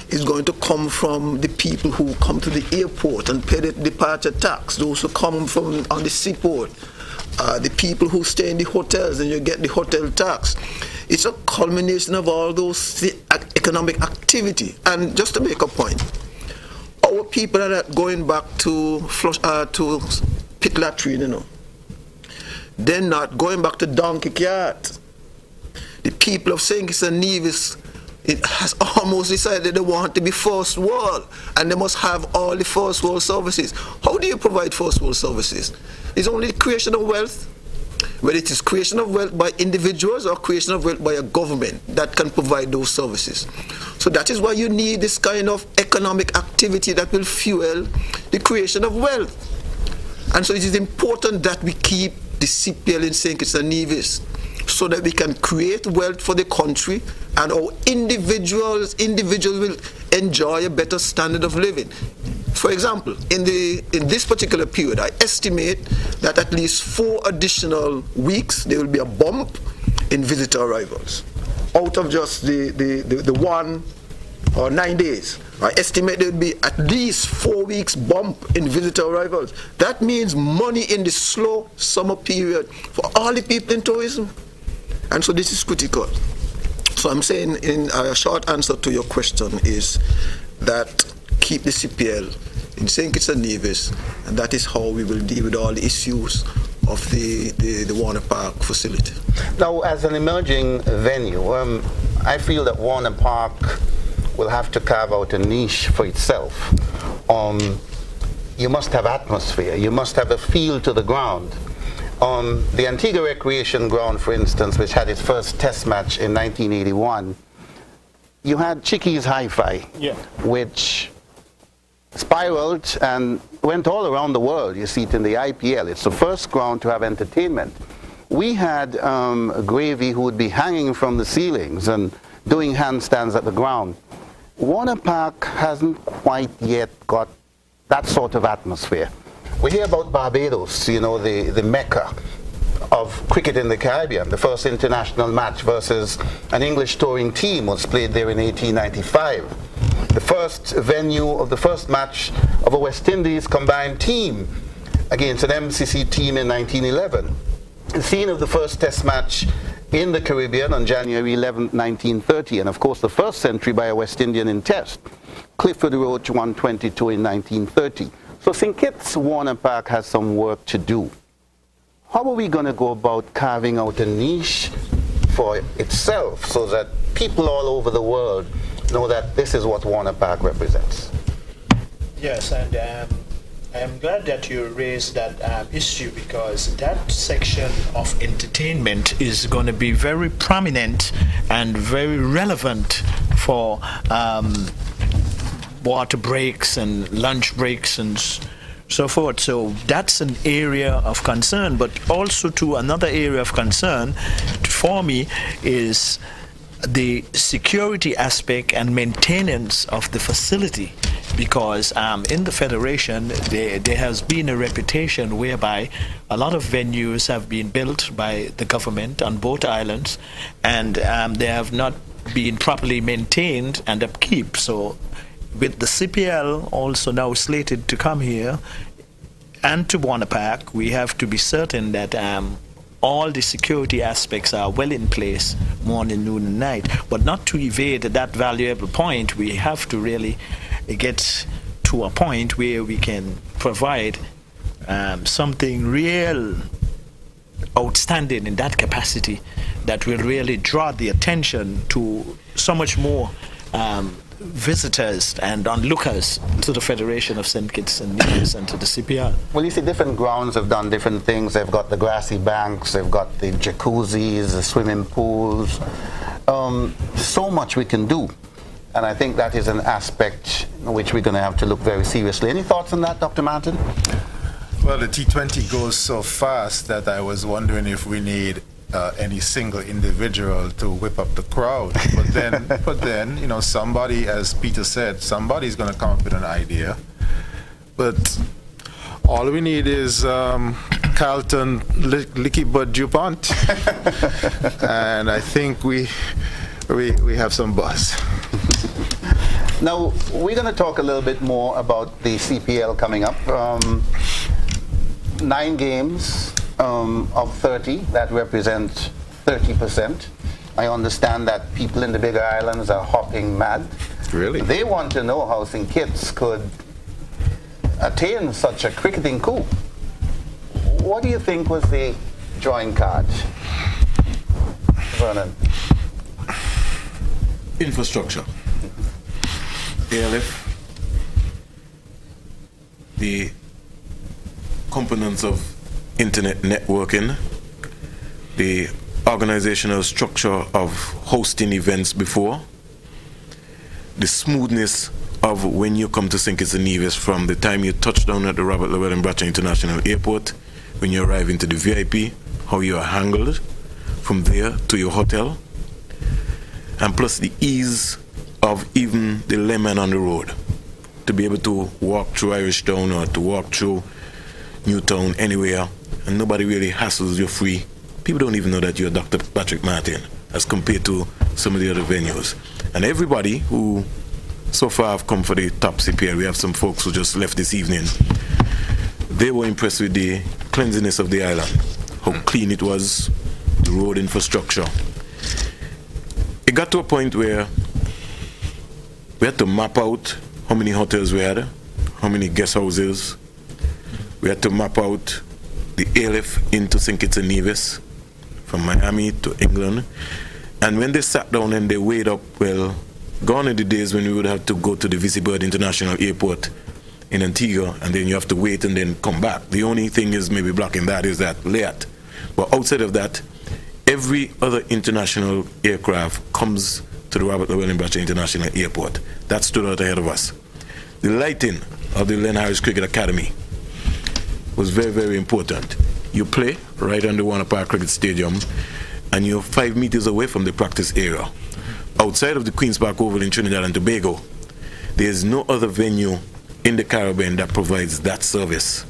it's going to come from the people who come to the airport and pay the departure tax, those who come from on the seaport, the people who stay in the hotels and you get the hotel tax. It's a culmination of all those economic activity. And just to make a point, our people are not going back to pit latrine, you know. They're not going back to donkey cart. The people of St. Kitts and Nevis, it has almost decided they want to be first world, and they must have all the first world services. How do you provide first world services? It's only the creation of wealth, whether it is creation of wealth by individuals or creation of wealth by a government that can provide those services. So that is why you need this kind of economic activity that will fuel the creation of wealth. And so it is important that we keep the CPL in St. Kitts and Nevis so that we can create wealth for the country and our individuals will enjoy a better standard of living. For example, in this particular period, I estimate that at least 4 additional weeks there will be a bump in visitor arrivals out of just the 1 or 9 days. I estimate there will be at least 4 weeks bump in visitor arrivals. That means money in the slow summer period for all the people in tourism. And so this is critical. So I'm saying in a short answer to your question is that keep the CPL in St. Kitts and Nevis, and that is how we will deal with all the issues of the Warner Park facility. Now, as an emerging venue, I feel that Warner Park will have to carve out a niche for itself. You must have atmosphere. You must have a feel to the ground. The Antigua Recreation Ground, for instance, which had its first test match in 1981, you had Chickies Hi-Fi, which spiraled and went all around the world. You see it in the IPL. It's the first ground to have entertainment. We had Gravy who would be hanging from the ceilings and doing handstands at the ground. Warner Park hasn't quite yet got that sort of atmosphere. We hear about Barbados, you know, the mecca of cricket in the Caribbean. The first international match versus an English touring team was played there in 1895. The first venue of the first match of a West Indies combined team against an MCC team in 1911. The scene of the first test match in the Caribbean on January 11, 1930, and of course the first century by a West Indian in test. Clifford Roach 122 in 1930. So St. Kitts Warner Park has some work to do. How are we going to go about carving out a niche for itself so that people all over the world know that this is what Warner Park represents? Yes, and I am glad that you raised that issue, because that section of entertainment is going to be very prominent and very relevant for water breaks and lunch breaks and so forth. So that's an area of concern. But also to another area of concern for me is the security aspect and maintenance of the facility, because in the Federation there has been a reputation whereby a lot of venues have been built by the government on both islands, and they have not been properly maintained and upkeep. So with the CPL also now slated to come here and to Warner Park, we have to be certain that all the security aspects are well in place morning, noon and night. But not to evade that valuable point, we have to really get to a point where we can provide something real outstanding in that capacity that will really draw the attention to so much more visitors and onlookers to the Federation of St. Kitts and Nevis and to the CPL. Well, you see, different grounds have done different things. They've got the grassy banks, they've got the jacuzzis, the swimming pools. So much we can do. And I think that is an aspect which we're going to have to look very seriously. Any thoughts on that, Dr. Martin? Well, the T20 goes so fast that I was wondering if we need any single individual to whip up the crowd. But then, you know, somebody, as Peter said, somebody's going to come up with an idea. but all we need is Carlton Licky Bud DuPont, and I think we have some buzz. Now, we're going to talk a little bit more about the CPL coming up. 9 games of 30, that represent 30%. I understand that people in the bigger islands are hopping mad. Really? They want to know how St. Kitts could attain such a cricketing coup. What do you think was the drawing card, Vernon? Infrastructure. ALF, the components of internet networking, the organizational structure of hosting events before, the smoothness of when you come to St. Kitts and Nevis from the time you touch down at the Robert Llewellyn Bratcher International Airport, when you arrive into the VIP, how you are handled from there to your hotel, and plus the ease of even the layman on the road to be able to walk through Irish Town or to walk through Newtown, anywhere, and nobody really hassles you free. People don't even know that you're Dr. Patrick Martin as compared to some of the other venues. And everybody who so far have come for the top CPL, we have some folks who just left this evening, they were impressed with the cleanliness of the island, how clean it was, the road infrastructure. It got to a point where we had to map out how many hotels we had, how many guest houses. We had to map out the ALF into St. Kitts and Nevis, from Miami to England. And when they sat down and they weighed up, well, gone are the days when we would have to go to the VC Bird International Airport in Antigua, and then you have to wait and then come back. The only thing is maybe blocking that is that late. But outside of that, every other international aircraft comes to the Robert Llewellyn Bratcher International Airport. That stood out ahead of us. The lighting of the Len Harris Cricket Academy was very, very important. You play right on the Warner Park Cricket Stadium, and you're 5 meters away from the practice area. Outside of the Queen's Park Oval in Trinidad and Tobago, there's no other venue in the Caribbean that provides that service.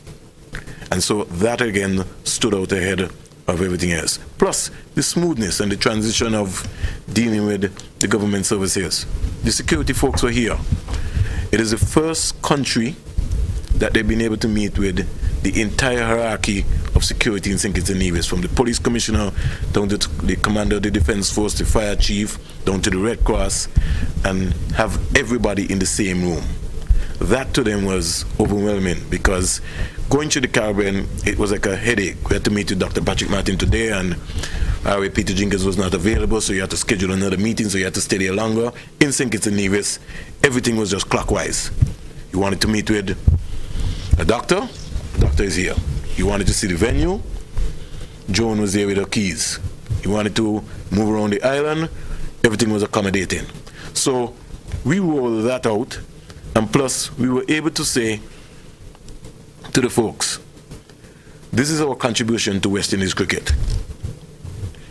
And so that again stood out ahead of everything else. Plus the smoothness and the transition of dealing with the government services. The security folks were here. It is the first country that they've been able to meet with the entire hierarchy of security in St. Kitts and Nevis, from the police commissioner down to the commander of the defense force, the fire chief, down to the Red Cross, and have everybody in the same room. That to them was overwhelming, because going to the Caribbean, it was like a headache. We had to meet with Dr. Patrick Martin today, and Peter Jenkins was not available, so you had to schedule another meeting, so you had to stay there longer. In St. Kitts and Nevis, everything was just clockwise. You wanted to meet with a doctor? The doctor is here. You wanted to see the venue? Joan was there with her keys. You wanted to move around the island? Everything was accommodating. So we rolled that out, and plus we were able to say to the folks, this is our contribution to West Indies cricket.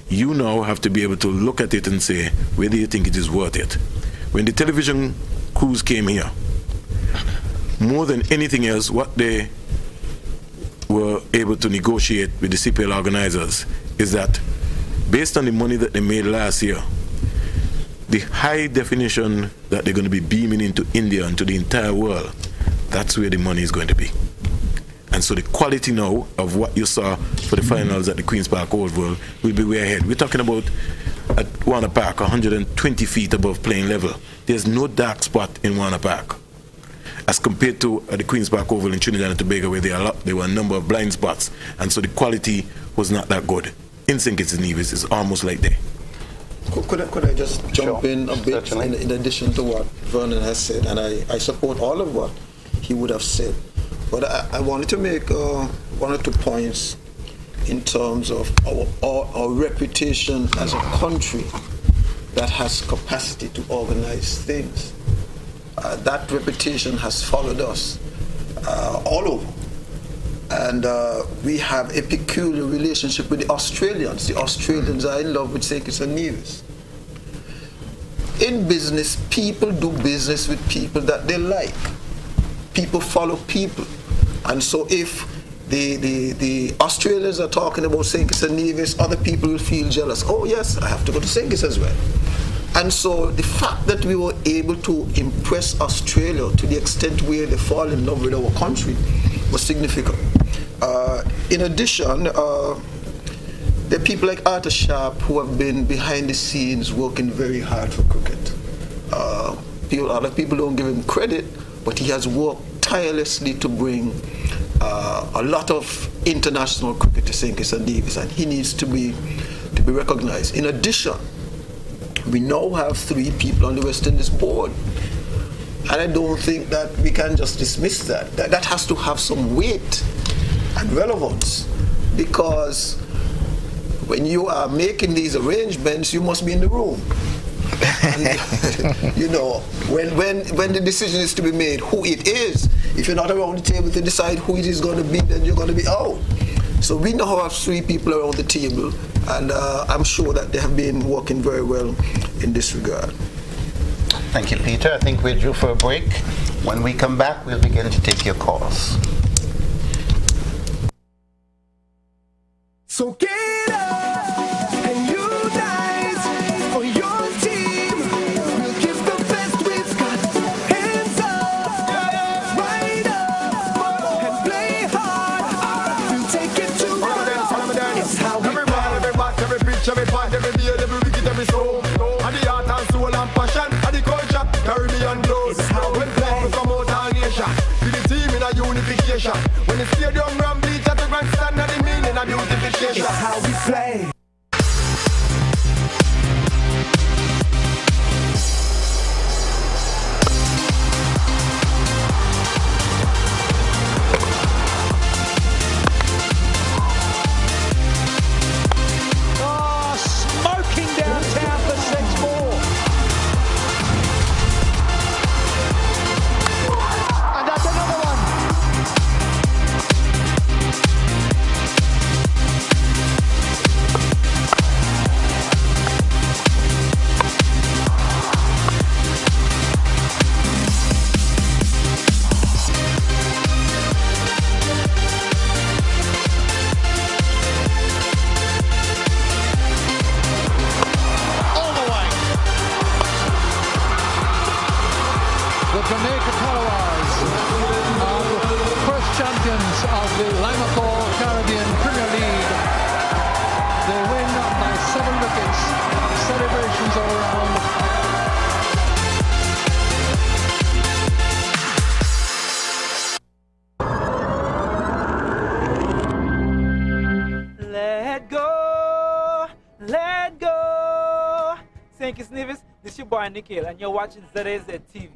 You now have to be able to look at it and say, whether you think it is worth it. When the television crews came here, more than anything else, what they were able to negotiate with the CPL organizers is that based on the money that they made last year, the high definition that they're going to be beaming into India and to the entire world, that's where the money is going to be. And so the quality now of what you saw for the finals at the Queen's Park Oval will be way ahead. We're talking about at Warner Park, 120 feet above plane level. There's no dark spot in Warner Park, as compared to the Queen's Park Oval in Trinidad and Tobago, where there were a number of blind spots, and so the quality was not that good. In St. Kitts and Nevis, it's almost like there. Could I just jump in a bit in addition to what Vernon has said, and I support all of what he would have said, but I wanted to make 1 or 2 points in terms of our reputation as a country that has capacity to organize things. That reputation has followed us all over. And we have a peculiar relationship with the Australians. The Australians are in love with St. Kitts and Nevis. In business, people do business with people that they like. people follow people. And so if the Australians are talking about St. Kitts and Nevis, other people will feel jealous. Oh yes, I have to go to St. Kitts as well. And so the fact that we were able to impress Australia to the extent where they fall in love with our country was significant. In addition, there are people like Arthur Sharp who have been behind the scenes working very hard for cricket. Other people don't give him credit, but he has worked tirelessly to bring a lot of international cricket to St. Kitts and Nevis, and he needs to be recognized. In addition, we now have 3 people on the West Indies board, and I don't think that we can just dismiss that. That has to have some weight and relevance, because when you are making these arrangements, you must be in the room. And, you know, when the decision is to be made, who it is, if you're not around the table to decide who it is going to be, then you're going to be out. So we now have 3 people around the table, and I'm sure that they have been working very well in this regard. Thank you, Peter. I think we're due for a break. When we come back, we'll begin to take your calls. So get up and unite for your team. We'll give the best we've got. Hands up, right up, and play hard. We'll take it to the It's how we every match, every pitch, every point, every day, every wicket, every soul. And the heart and soul and passion, and the culture, Caribbean glows. When people come out of nation, see the team in a unification. When the stadium ram bleach at the grandstand, and the meaning of beautification. It's how we play. Smoking downtown for 6-4. And that's another one. All the way. The Jamaica Colorways are the first champions of the Limacore Caribbean Premier League. They win by 7 wickets. Celebrations all around. Let go, let go. St. Kitts Nevis, this is your boy Nikhil, and you're watching ZAZ TV.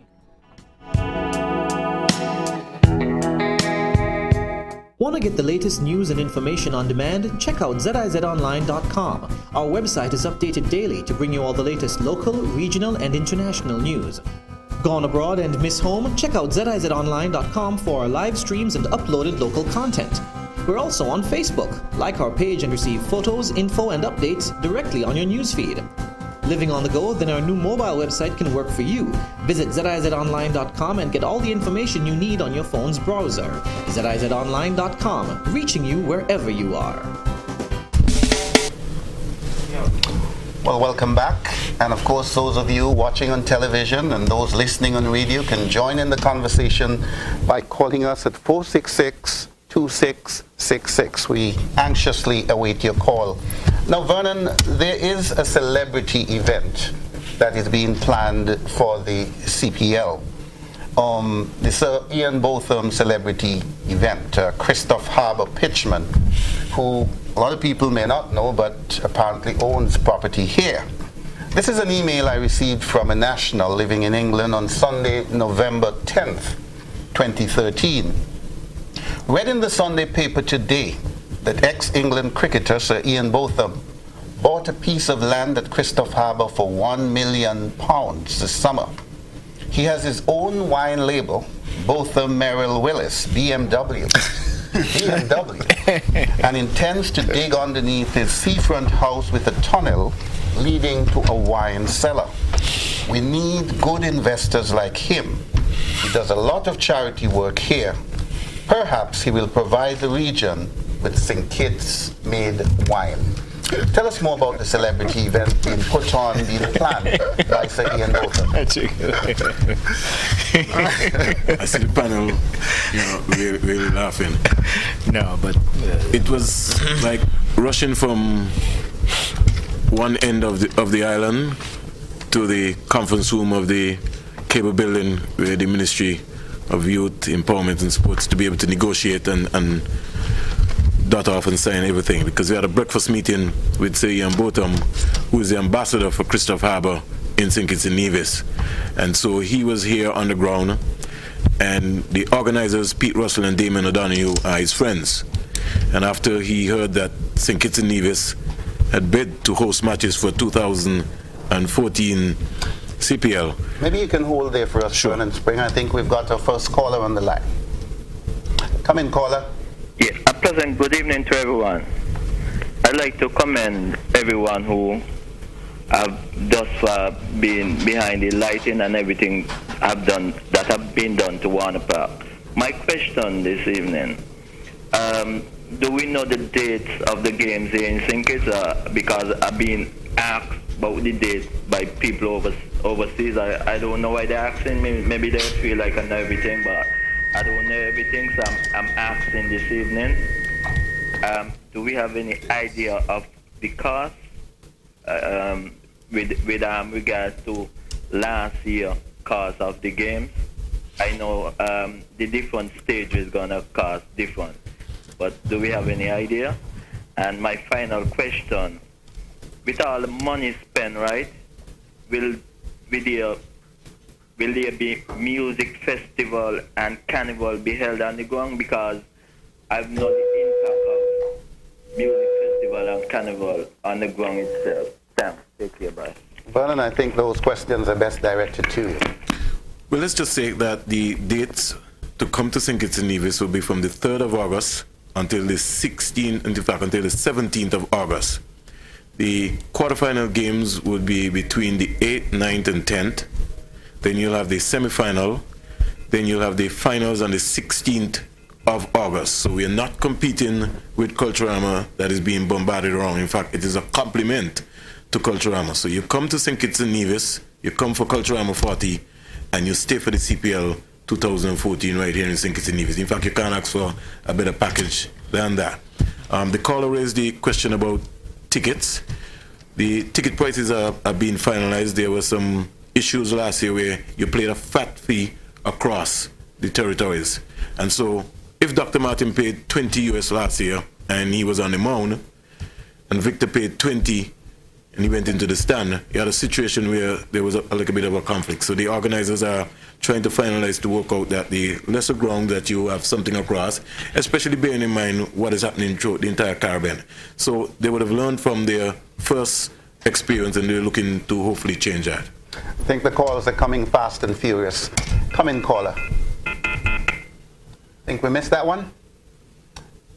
Want to get the latest news and information on demand? Check out zizonline.com. Our website is updated daily to bring you all the latest local, regional, and international news. Gone abroad and miss home? Check out zizonline.com for our live streams and uploaded local content. We're also on Facebook. Like our page and receive photos, info, and updates directly on your newsfeed. Living on the go? Then our new mobile website can work for you. Visit zizonline.com and get all the information you need on your phone's browser. zizonline.com, reaching you wherever you are. Well, welcome back. And of course, those of you watching on television and those listening on radio can join in the conversation by calling us at 466-2666. We anxiously await your call. Now, Vernon, there is a celebrity event that is being planned for the CPL. The Sir Ian Botham celebrity event. Christoph Harbour Pitchman, who a lot of people may not know, but apparently owns property here. This is an email I received from a national living in England on Sunday, November 10th, 2013. Read in the Sunday paper today that ex-England cricketer Sir Ian Botham bought a piece of land at Christoph Harbour for £1 million this summer. He has his own wine label, Botham Merrill Willis, BMW, and intends to dig underneath his seafront house with a tunnel leading to a wine cellar. We need good investors like him He does a lot of charity work here. Perhaps he will provide the region with St. Kitts made wine. Tell us more about the celebrity event being put on, being planned by Sir Ian Botham. I see the panel, really laughing. No, but it was like rushing from one end of the island to the conference room of the cable building where the Ministry of Youth, Empowerment and Sports to be able to negotiate and dot off and sign everything, because we had a breakfast meeting with Sir Ian Botham, who is the ambassador for Christophe Harbour in St. Kitts and Nevis. And so he was here on the ground, and the organizers, Pete Russell and Damon O'Donoghue, are his friends. And after he heard that St. Kitts and Nevis had bid to host matches for 2014 CPL. Maybe you can hold there for us, sure. Vernon Spring. I think we've got our first caller on the line. Come in, caller. Yeah, a pleasant good evening to everyone. I'd like to commend everyone who have thus far been behind the lighting and everything that have been done to Warner Park. My question this evening, do we know the dates of the games here in St. Kitts? Because I've been asked about the dates by people overseas. I don't know why they're asking me. Maybe they feel like I know everything, but I don't know everything, so I'm asking this evening, do we have any idea of the cost with regards to last year cost of the games? I know the different stages gonna cost different, but do we have any idea? And my final question, with all the money spent, right, will there be music festival and carnival be held on the ground? Because I've known the impact of music festival and carnival on the ground itself. Thanks. Take care, bye. Vernon, I think those questions are best directed to you. Well, let's just say that the dates to come to St. Kitts and Nevis will be from the 3rd of August until the 16th, in fact, until the 17th of August. The quarterfinal games would be between the 8th, 9th, and 10th. Then you'll have the semi-final. Then you'll have the finals on the 16th of August. So we are not competing with Culturama that is being bombarded around. In fact, it is a compliment to Culturama. So you come to St. Kitts and Nevis, you come for Culturama 40, and you stay for the CPL 2014 right here in St. Kitts and Nevis. In fact, you can't ask for a better package than that. The caller raised the question about tickets. The ticket prices are being finalized. There were some issues last year where you played a fat fee across the territories. And so if Dr. Martin paid 20 US last year and he was on the mound, and Victor paid 20 and he went into the stand, you had a situation where there was a little bit of a conflict. So the organizers are trying to finalize to work out that the lesser ground that you have something across, especially bearing in mind what is happening throughout the entire Caribbean. So they would have learned from their first experience, and they're looking to hopefully change that. I think the calls are coming fast and furious. Come in, caller. Think we missed that one?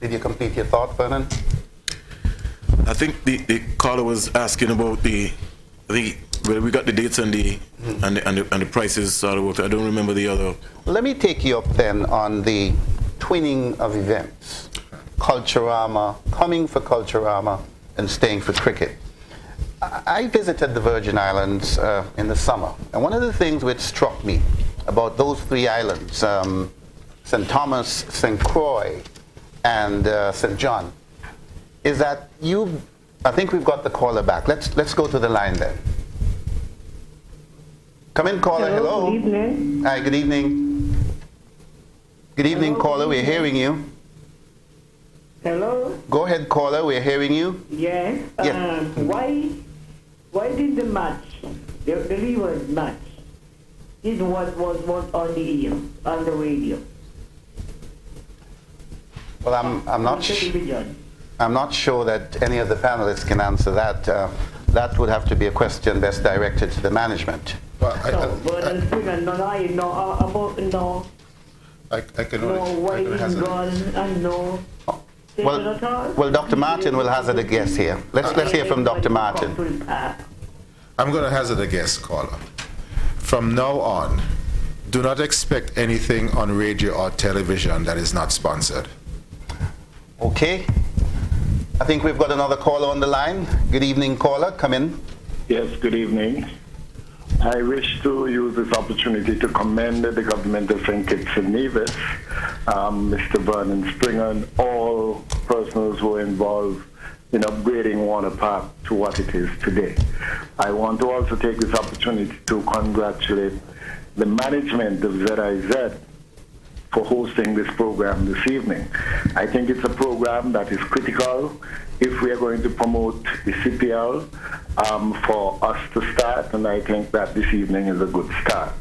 Did you complete your thought, Vernon? I think the caller was asking about well, we got the dates and the prices sort of work. I don't remember the other. Let me take you up then on the twinning of events. Culturama, coming for Culturama and staying for cricket. I visited the Virgin Islands in the summer, and one of the things which struck me about those three islands, St. Thomas, St. Croix, and St. John, is that I think we've got the caller back. Let's go to the line then. Come in, caller. Hello. Good evening. Hi, good evening. Good evening, hello, caller. We're hearing you. Hello. Go ahead, caller. We're hearing you. Yes. Yeah. Why did the match, the Leeward match, is what was on the air, on the radio? Well, I'm not sure that any of the panelists can answer that. That would have to be a question best directed to the management. Well, I can Well, Dr. Martin will hazard a guess here. Let's hear from Dr. Martin. I'm going to hazard a guess, caller. From now on, do not expect anything on radio or television that is not sponsored. Okay. I think we've got another caller on the line. Good evening, caller. Come in. Yes, good evening. I wish to use this opportunity to commend the government of St. Kitts and Nevis, Mr. Vernon Springer, and all persons who are involved in upgrading Warner Park to what it is today. I want to also take this opportunity to congratulate the management of ZIZ for hosting this program this evening. I think it's a program that is critical if we are going to promote the CPL for us to start, and I think that this evening is a good start.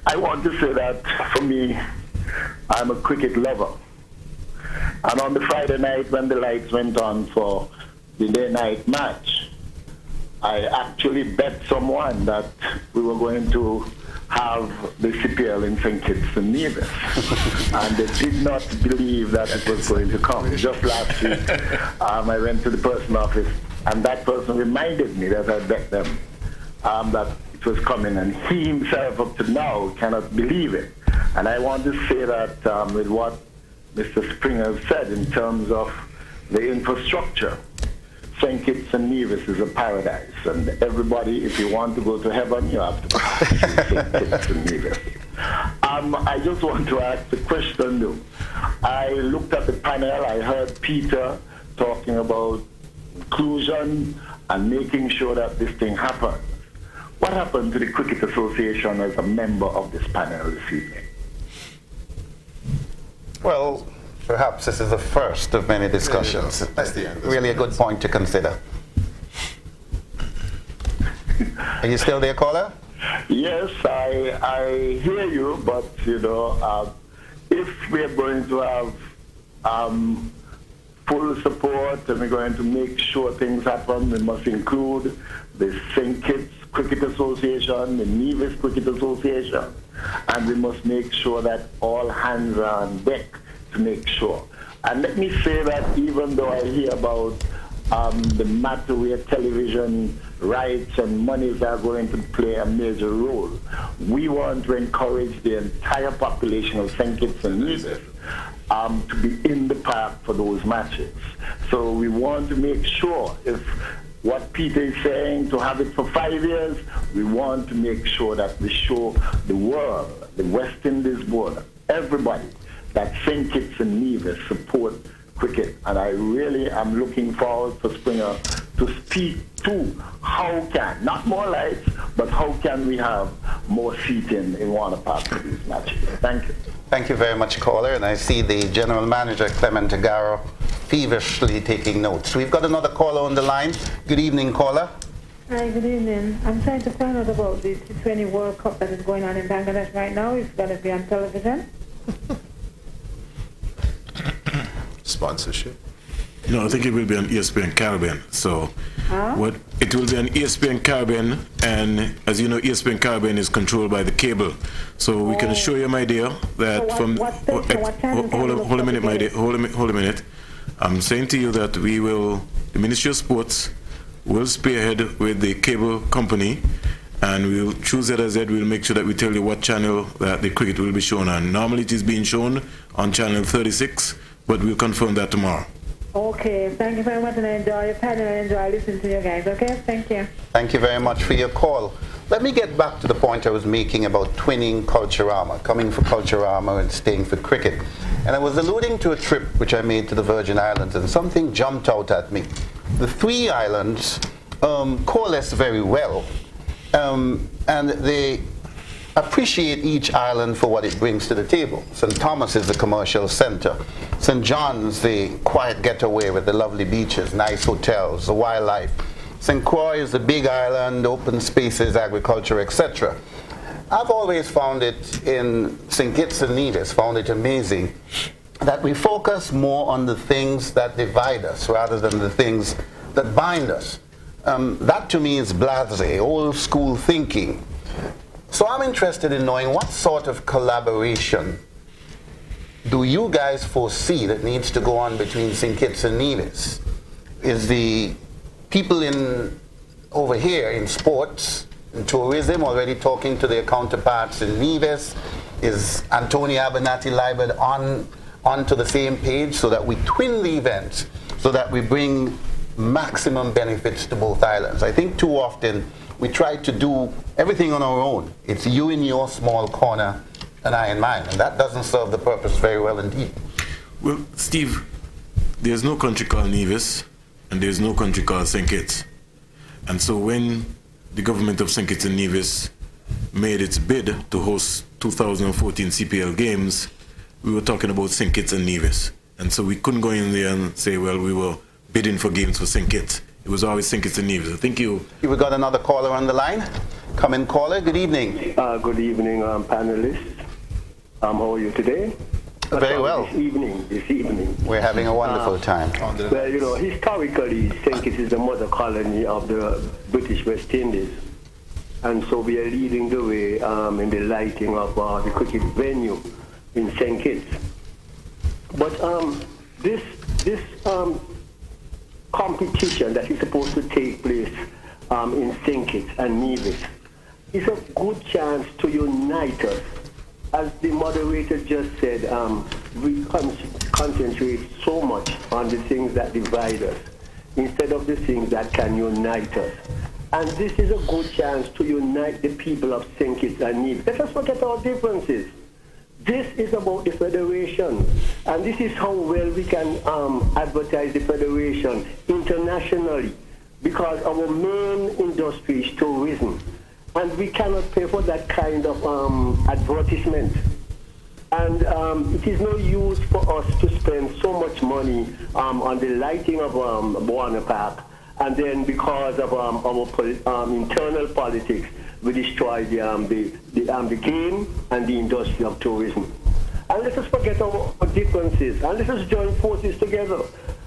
I want to say that for me, I'm a cricket lover. And on the Friday night when the lights went on for the day-night match, I actually bet someone that we were going to have the CPL in St. Kitts and Nevis. And they did not believe that it was going to come. Just last week, I went to the person's office, and that person reminded me that I bet them that it was coming, and he himself up to now cannot believe it. And I want to say that with what Mr. Springer said in terms of the infrastructure, St. Kitts and Nevis is a paradise, and everybody, if you want to go to heaven, you have to pass through St. Kitts and Nevis. I just want to ask the question, though. I looked at the panel, I heard Peter talking about inclusion and making sure that this thing happens. What happened to the Cricket Association as a member of this panel this evening? Well, perhaps this is the first of many discussions. That's really a good point to consider. Are you still there, caller? Yes, I hear you, but you know, if we're going to have full support and we're going to make sure things happen, we must include the St. Kitts Cricket Association, the Nevis Cricket Association, and we must make sure that all hands are on deck to make sure. And let me say that even though I hear about the matter where television rights and monies are going to play a major role, we want to encourage the entire population of St. Kitts and Nevis to be in the park for those matches. So we want to make sure, if what Peter is saying, to have it for 5 years, we want to make sure that we show the world, the West Indies board, everybody, that St. Kitts and Nevis support cricket. And I really am looking forward for Springer to speak to how can, not more lights, but how can we have more seating in Warner Park for these matches. Thank you. Thank you very much, caller. And I see the General Manager, Clement Agaro, feverishly taking notes. We've got another caller on the line. Good evening, caller. Hi, good evening. I'm trying to find out about the T20 World Cup that is going on in Bangladesh right now. It's going to be on television. Sponsorship? No, I think it will be on ESPN Caribbean. So what it will be on ESPN Caribbean, and as you know, ESPN Caribbean is controlled by the cable. So we can assure you, my dear, that hold a minute, my dear, hold a minute. I'm saying to you that we will, the Ministry of Sports will spearhead with the cable company, and we'll choose ZIZ. We'll make sure that we tell you what channel that the cricket will be shown on. Normally it is being shown on channel 36, but we'll confirm that tomorrow. Okay, thank you very much, and I enjoy your panel and enjoy listening to you guys. Okay, thank you. Thank you very much for your call. Let me get back to the point I was making about twinning Culturama, coming for Culturama and staying for cricket. And I was alluding to a trip which I made to the Virgin Islands, and something jumped out at me. The three islands coalesce very well, and they appreciate each island for what it brings to the table. St. Thomas is the commercial center. St. John's, the quiet getaway with the lovely beaches, nice hotels, the wildlife. St. Croix is the big island, open spaces, agriculture, etc. I've always found it in St. Kitts and Nevis, found it amazing that we focus more on the things that divide us rather than the things that bind us. That to me is blasé, old school thinking. So I'm interested in knowing what sort of collaboration do you guys foresee that needs to go on between St. Kitts and Nevis? Is the people over here in sports, tourism, already talking to their counterparts in Nevis. Is Anthony Abernathy Liebert onto the same page so that we twin the event, so that we bring maximum benefits to both islands? I think too often we try to do everything on our own. It's you in your small corner and I in mine, and that doesn't serve the purpose very well indeed. Well, Steve, there's no country called Nevis, and there's no country called St. Kitts. And so when the government of St. Kitts and Nevis made its bid to host 2014 CPL games, we were talking about St. Kitts and Nevis. And so we couldn't go in there and say, well, we were bidding for games for St. Kitts. It was always St. Kitts and Nevis. I think you... We got another caller on the line. Come in, caller. Good evening. Good evening, panelists. How are you today? Very well. This evening. We're having a wonderful time. Well, you know, historically, St. Kitts is the mother colony of the British West Indies. And so we are leading the way in the lighting of the cricket venue in St. Kitts. But this competition that is supposed to take place in St. Kitts and Nevis is a good chance to unite us. As the moderator just said, we concentrate so much on the things that divide us instead of the things that can unite us. And this is a good chance to unite the people of St. Kitts and Nevis. Let us forget our differences. This is about the federation, and this is how well we can advertise the federation internationally, because our main industry is tourism, and we cannot pay for that kind of advertisement. And it is no use for us to spend so much money on the lighting of Buana Park, and then because of our internal politics, we destroy the game and the industry of tourism. And let us forget our differences, and let us join forces together,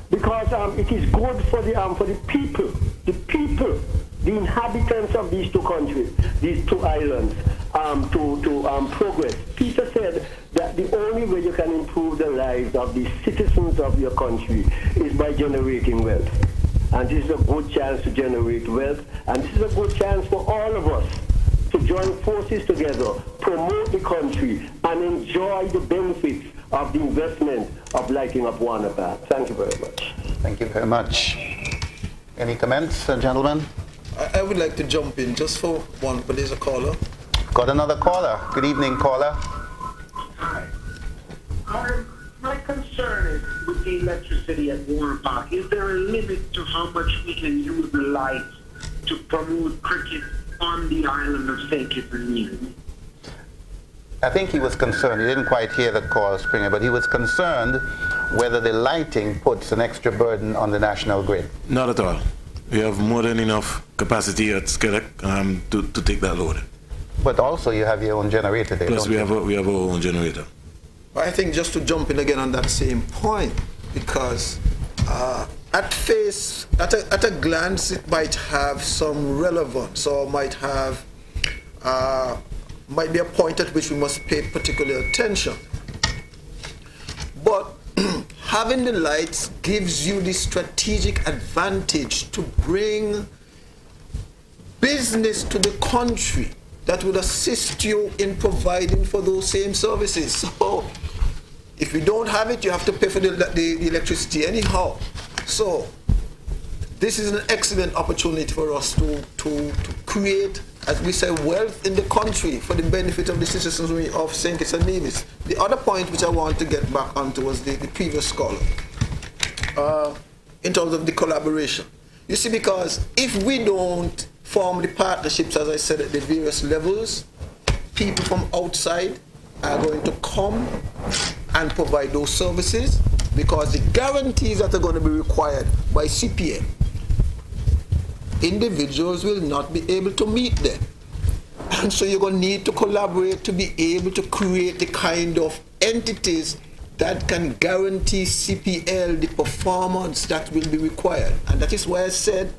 because it is good for the people, the inhabitants of these two countries, these two islands, to progress. Peter said that the only way you can improve the lives of the citizens of your country is by generating wealth. And this is a good chance to generate wealth, and this is a good chance for all of us to join forces together, promote the country, and enjoy the benefits of the investment of lighting up Buana Park. Thank you very much. Thank you very much. Any comments, gentlemen? I would like to jump in just for one, but there's a caller. Got another caller. Good evening, caller. Hi. My concern is with the electricity at Buana Park. Is there a limit to how much we can use the lights to promote cricket on the island of St. Kitts and Nevis? I think he was concerned. He didn't quite hear that call, Springer, but he was concerned whether the lighting puts an extra burden on the national grid. Not at all. We have more than enough capacity at Skelec to take that load. But also you have your own generator there. Plus we have our own generator. I think just to jump in again on that same point, because at a glance it might have some relevance, or might be a point at which we must pay particular attention. But having the lights gives you the strategic advantage to bring business to the country that would assist you in providing for those same services. So if you don't have it, you have to pay for the electricity anyhow. So this is an excellent opportunity for us to create, as we say, wealth in the country for the benefit of the citizens of St. Kitts and Nevis. The other point which I want to get back onto was the previous caller, in terms of the collaboration. You see, because if we don't form the partnerships, as I said, at the various levels, people from outside are going to come and provide those services, because the guarantees that are going to be required by CPL, individuals will not be able to meet them. And so you're going to need to collaborate to be able to create the kind of entities that can guarantee CPL the performance that will be required. And that is why I said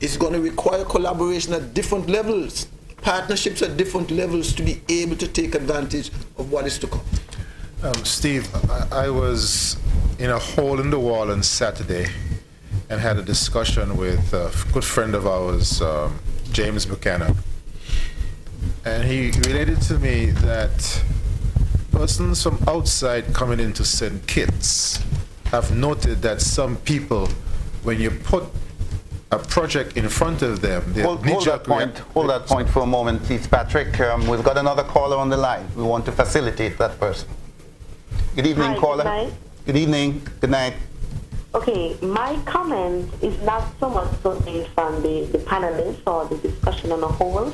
it's going to require collaboration at different levels, partnerships at different levels, to be able to take advantage of what is to come. Steve, I was in a hole in the wall on Saturday and had a discussion with a good friend of ours, James Buchanan. and he related to me that persons from outside coming into St. Kitts have noted that some people, when you put a project in front of them, hold that point for a moment, please, Patrick. We've got another caller on the line. We want to facilitate that person. Good evening, caller. Good night. Good evening. Good night. Okay, my comment is not so much so based on the panelists or the discussion on a whole.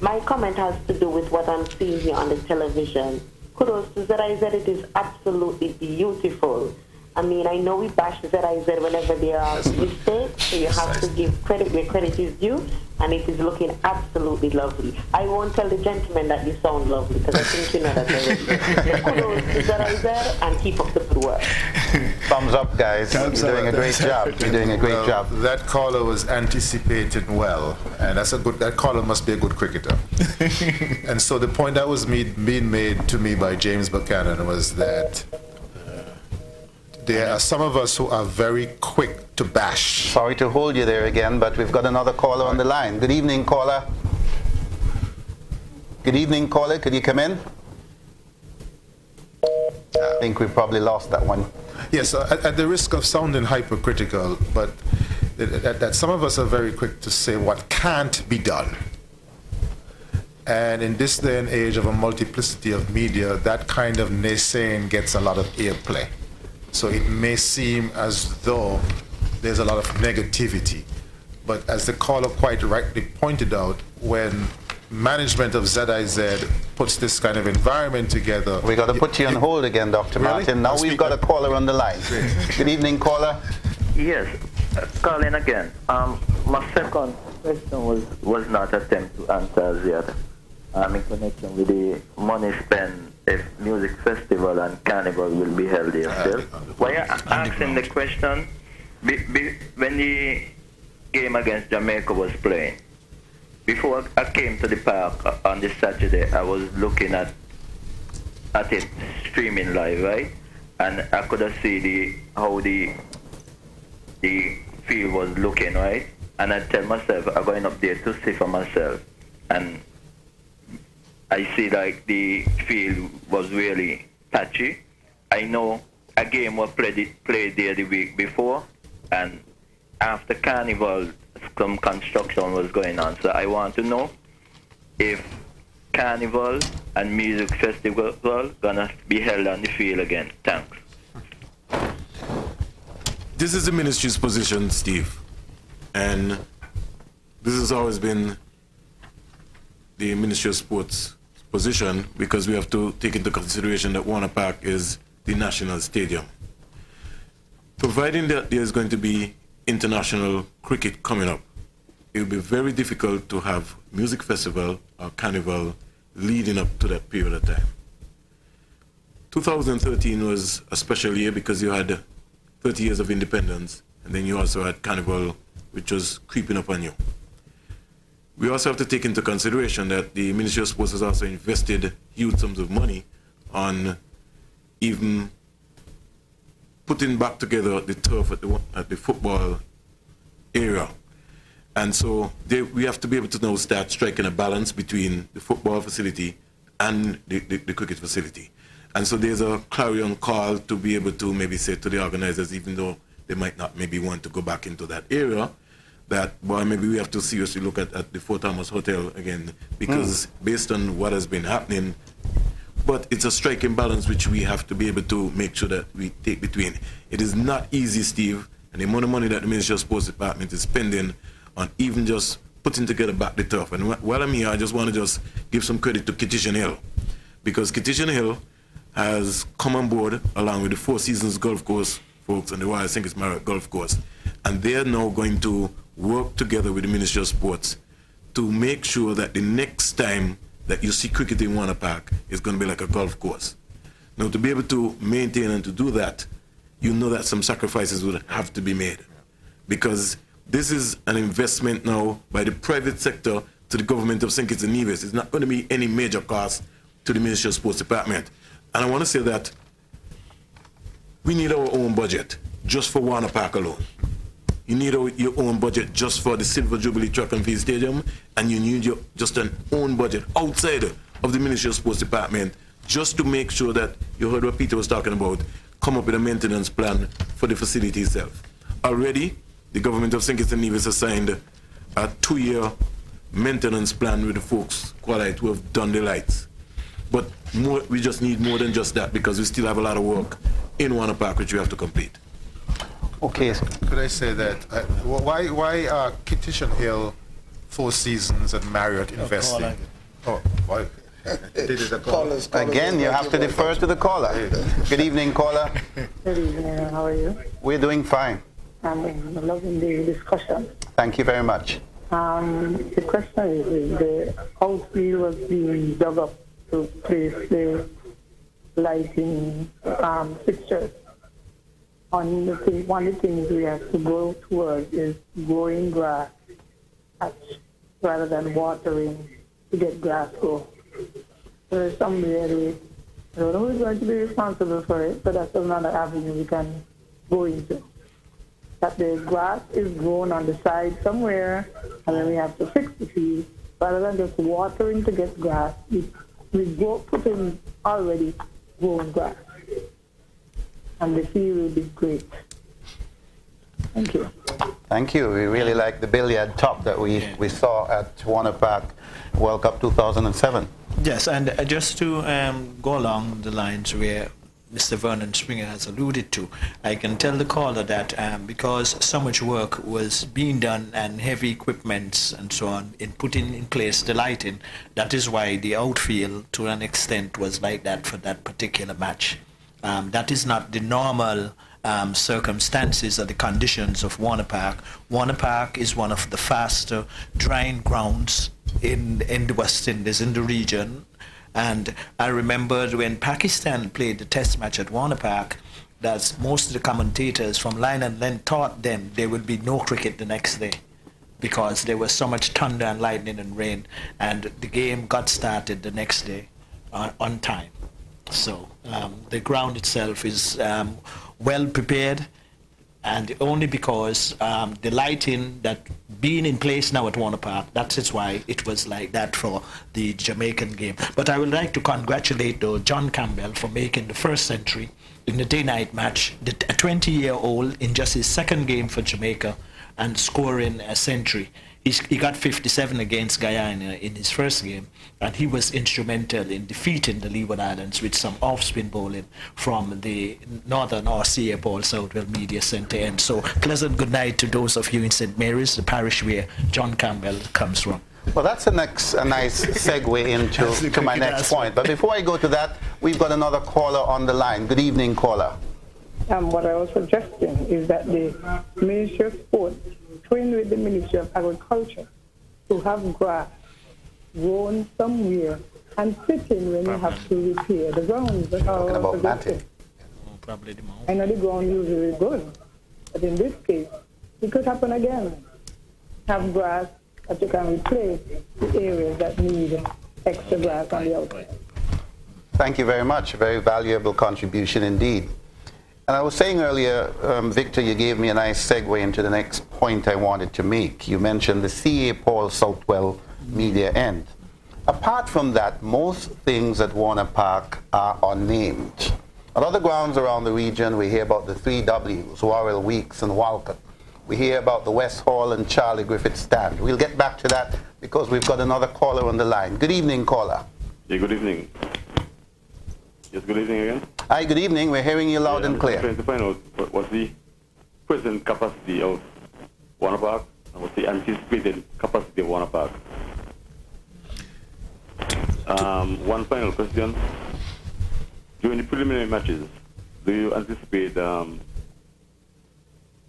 My comment has to do with what I'm seeing here on the television. Kudos to ZIZ, it is absolutely beautiful. I mean, I know we bash ZIZ whenever there are mistakes, so you have to give credit where credit is due, and it is looking absolutely lovely. I won't tell the gentleman that you sound lovely, because I think you know that already. Kudos to ZIZ, and keep up the good work. Thumbs up, guys. You're doing a great job. You're doing a great job. That caller was anticipating well, and that caller must be a good cricketer. And so the point that was being made to me by James Buchanan was that there are some of us who are very quick to bash. Sorry to hold you there again, but we've got another caller on the line. Good evening, caller. Good evening, caller. Could you come in? I think we probably lost that one. Yes, at the risk of sounding hypercritical, but that some of us are very quick to say what can't be done. And in this day and age of a multiplicity of media, that kind of naysaying gets a lot of airplay. So it may seem as though there's a lot of negativity. But as the caller quite rightly pointed out, when management of ZIZ puts this kind of environment together... We got to put you on hold again, Dr. Really? Martin. Now we've got a caller on the line. Good evening, caller. Yes, calling again. My second question was not attempt to answer as yet. In connection with the money spent if music festival and carnival will be held here still. Why I'm asking the question, when the game against Jamaica was playing, before I came to the park on this Saturday, I was looking at it streaming live, right? And I could see how the field was looking, right? And I tell myself, I'm going up there to see for myself. And I see like the field was really patchy. I know a game was played there the week before, and after Carnival, some construction was going on. So I want to know if Carnival and Music Festival gonna be held on the field again. Thanks. This is the ministry's position, Steve, and this has always been the Ministry of Sports position, because we have to take into consideration that Warner Park is the national stadium. Providing that there is going to be international cricket coming up, it will be very difficult to have music festival or carnival leading up to that period of time. 2013 was a special year because you had 30 years of independence, and then you also had carnival, which was creeping up on you. We also have to take into consideration that the Ministry of Sports has also invested huge sums of money on even putting back together the turf at the football area. And so we have to be able to now start striking a balance between the football facility and the cricket facility. And so there's a clarion call to be able to maybe say to the organizers, even though they might not maybe want to go back into that area, that, well, maybe we have to seriously look at the Fort Thomas Hotel again, because based on what has been happening, but it's a striking balance which we have to be able to make sure that we take between. It is not easy, Steve, and the amount of money that the Ministry of Sports Department is spending on even just putting together back the turf. And while I'm here, I just want to just give some credit to Kittition Hill, because Kittition Hill has come on board along with the Four Seasons Golf Course folks and the Royal St. Kitts Marriott Golf Course, and they are now going to work together with the Ministry of Sports to make sure that the next time that you see cricket in Warner Park is going to be like a golf course. Now, to be able to maintain and to do that, you know that some sacrifices would have to be made, because this is an investment now by the private sector to the government of St. Kitts and Nevis. It's not going to be any major cost to the Ministry of Sports Department. And I want to say that we need our own budget just for Warner Park alone. You need your own budget just for the Silver Jubilee Track and Field Stadium, and you need just an own budget outside of the Ministry of Sports Department, just to make sure that, you heard what Peter was talking about, come up with a maintenance plan for the facility itself. Already, the government of St. Kitts and Nevis has signed a 2-year maintenance plan with the folks qualified who have done the lights. But we just need more than just that, because we still have a lot of work in Warner Park which we have to complete. Okay. Could I say that, why are Kittition Hill, Four Seasons and Marriott investing? Oh, why? Again, you have to defer to the caller. Good evening, caller. Good evening, how are you? We're doing fine. I'm loving the discussion. Thank you very much. The question is the outfield was being dug up to place the lighting fixtures. One of the things we have to go towards is growing grass rather than watering to get grass grow. There's somebody, I don't know who's going to be responsible for it, but that's another avenue we can go into. That the grass is grown on the side somewhere, and then we have to fix the field. Rather than just watering to get grass, we put in already grown grass. And the field will be great. Thank you. Thank you. We really like the billiard top that we saw at Warner Park World Cup 2007. Yes, and just to go along the lines where Mr. Vernon Springer has alluded to, I can tell the caller that because so much work was being done and heavy equipments and so on in putting in place the lighting, that is why the outfield to an extent was like that for that particular match. That is not the normal circumstances or the conditions of Warner Park. Warner Park is one of the faster drying grounds in the West Indies, in the region. And I remember when Pakistan played the test match at Warner Park, that most of the commentators from Line and Len thought then there would be no cricket the next day because there was so much thunder and lightning and rain, and the game got started the next day on time. So the ground itself is well prepared, and only because the lighting that being in place now at Warner Park, that's why it was like that for the Jamaican game. But I would like to congratulate John Campbell for making the first century in the day-night match, a 20-year-old in just his second game for Jamaica and scoring a century. He got 57 against Guyana in his first game, and he was instrumental in defeating the Leeward Islands with some off-spin bowling from the Northern RCA Paul Southwell Media Centre. And so, pleasant good night to those of you in St. Mary's, the parish where John Campbell comes from. Well, that's a nice segue into my next point. But before I go to that, we've got another caller on the line. Good evening, caller. What I was suggesting is that the Ministry of Sport join with the Ministry of Agriculture to have grass grown somewhere and fit in when you have to repair the grounds. Talking about matting. I know the ground usually is good, but in this case, it could happen again. Have grass that you can replace the areas that need extra grass on the outside. Thank you very much. A very valuable contribution indeed. And I was saying earlier, Victor, you gave me a nice segue into the next point I wanted to make. You mentioned the CA Paul Southwell Media End. Apart from that, most things at Warner Park are unnamed. At other grounds around the region, we hear about the 3 Ws, Warrell, Weeks, and Walcott. We hear about the West Hall and Charlie Griffith Stand. We'll get back to that because we've got another caller on the line. Good evening, caller. Yeah, good evening. Yes, good evening again. Hi, good evening. We're hearing you loud and clear. I'm trying to find out what's the present capacity of Warner Park and what's the anticipated capacity of Warner Park. One final question. During the preliminary matches, do you anticipate a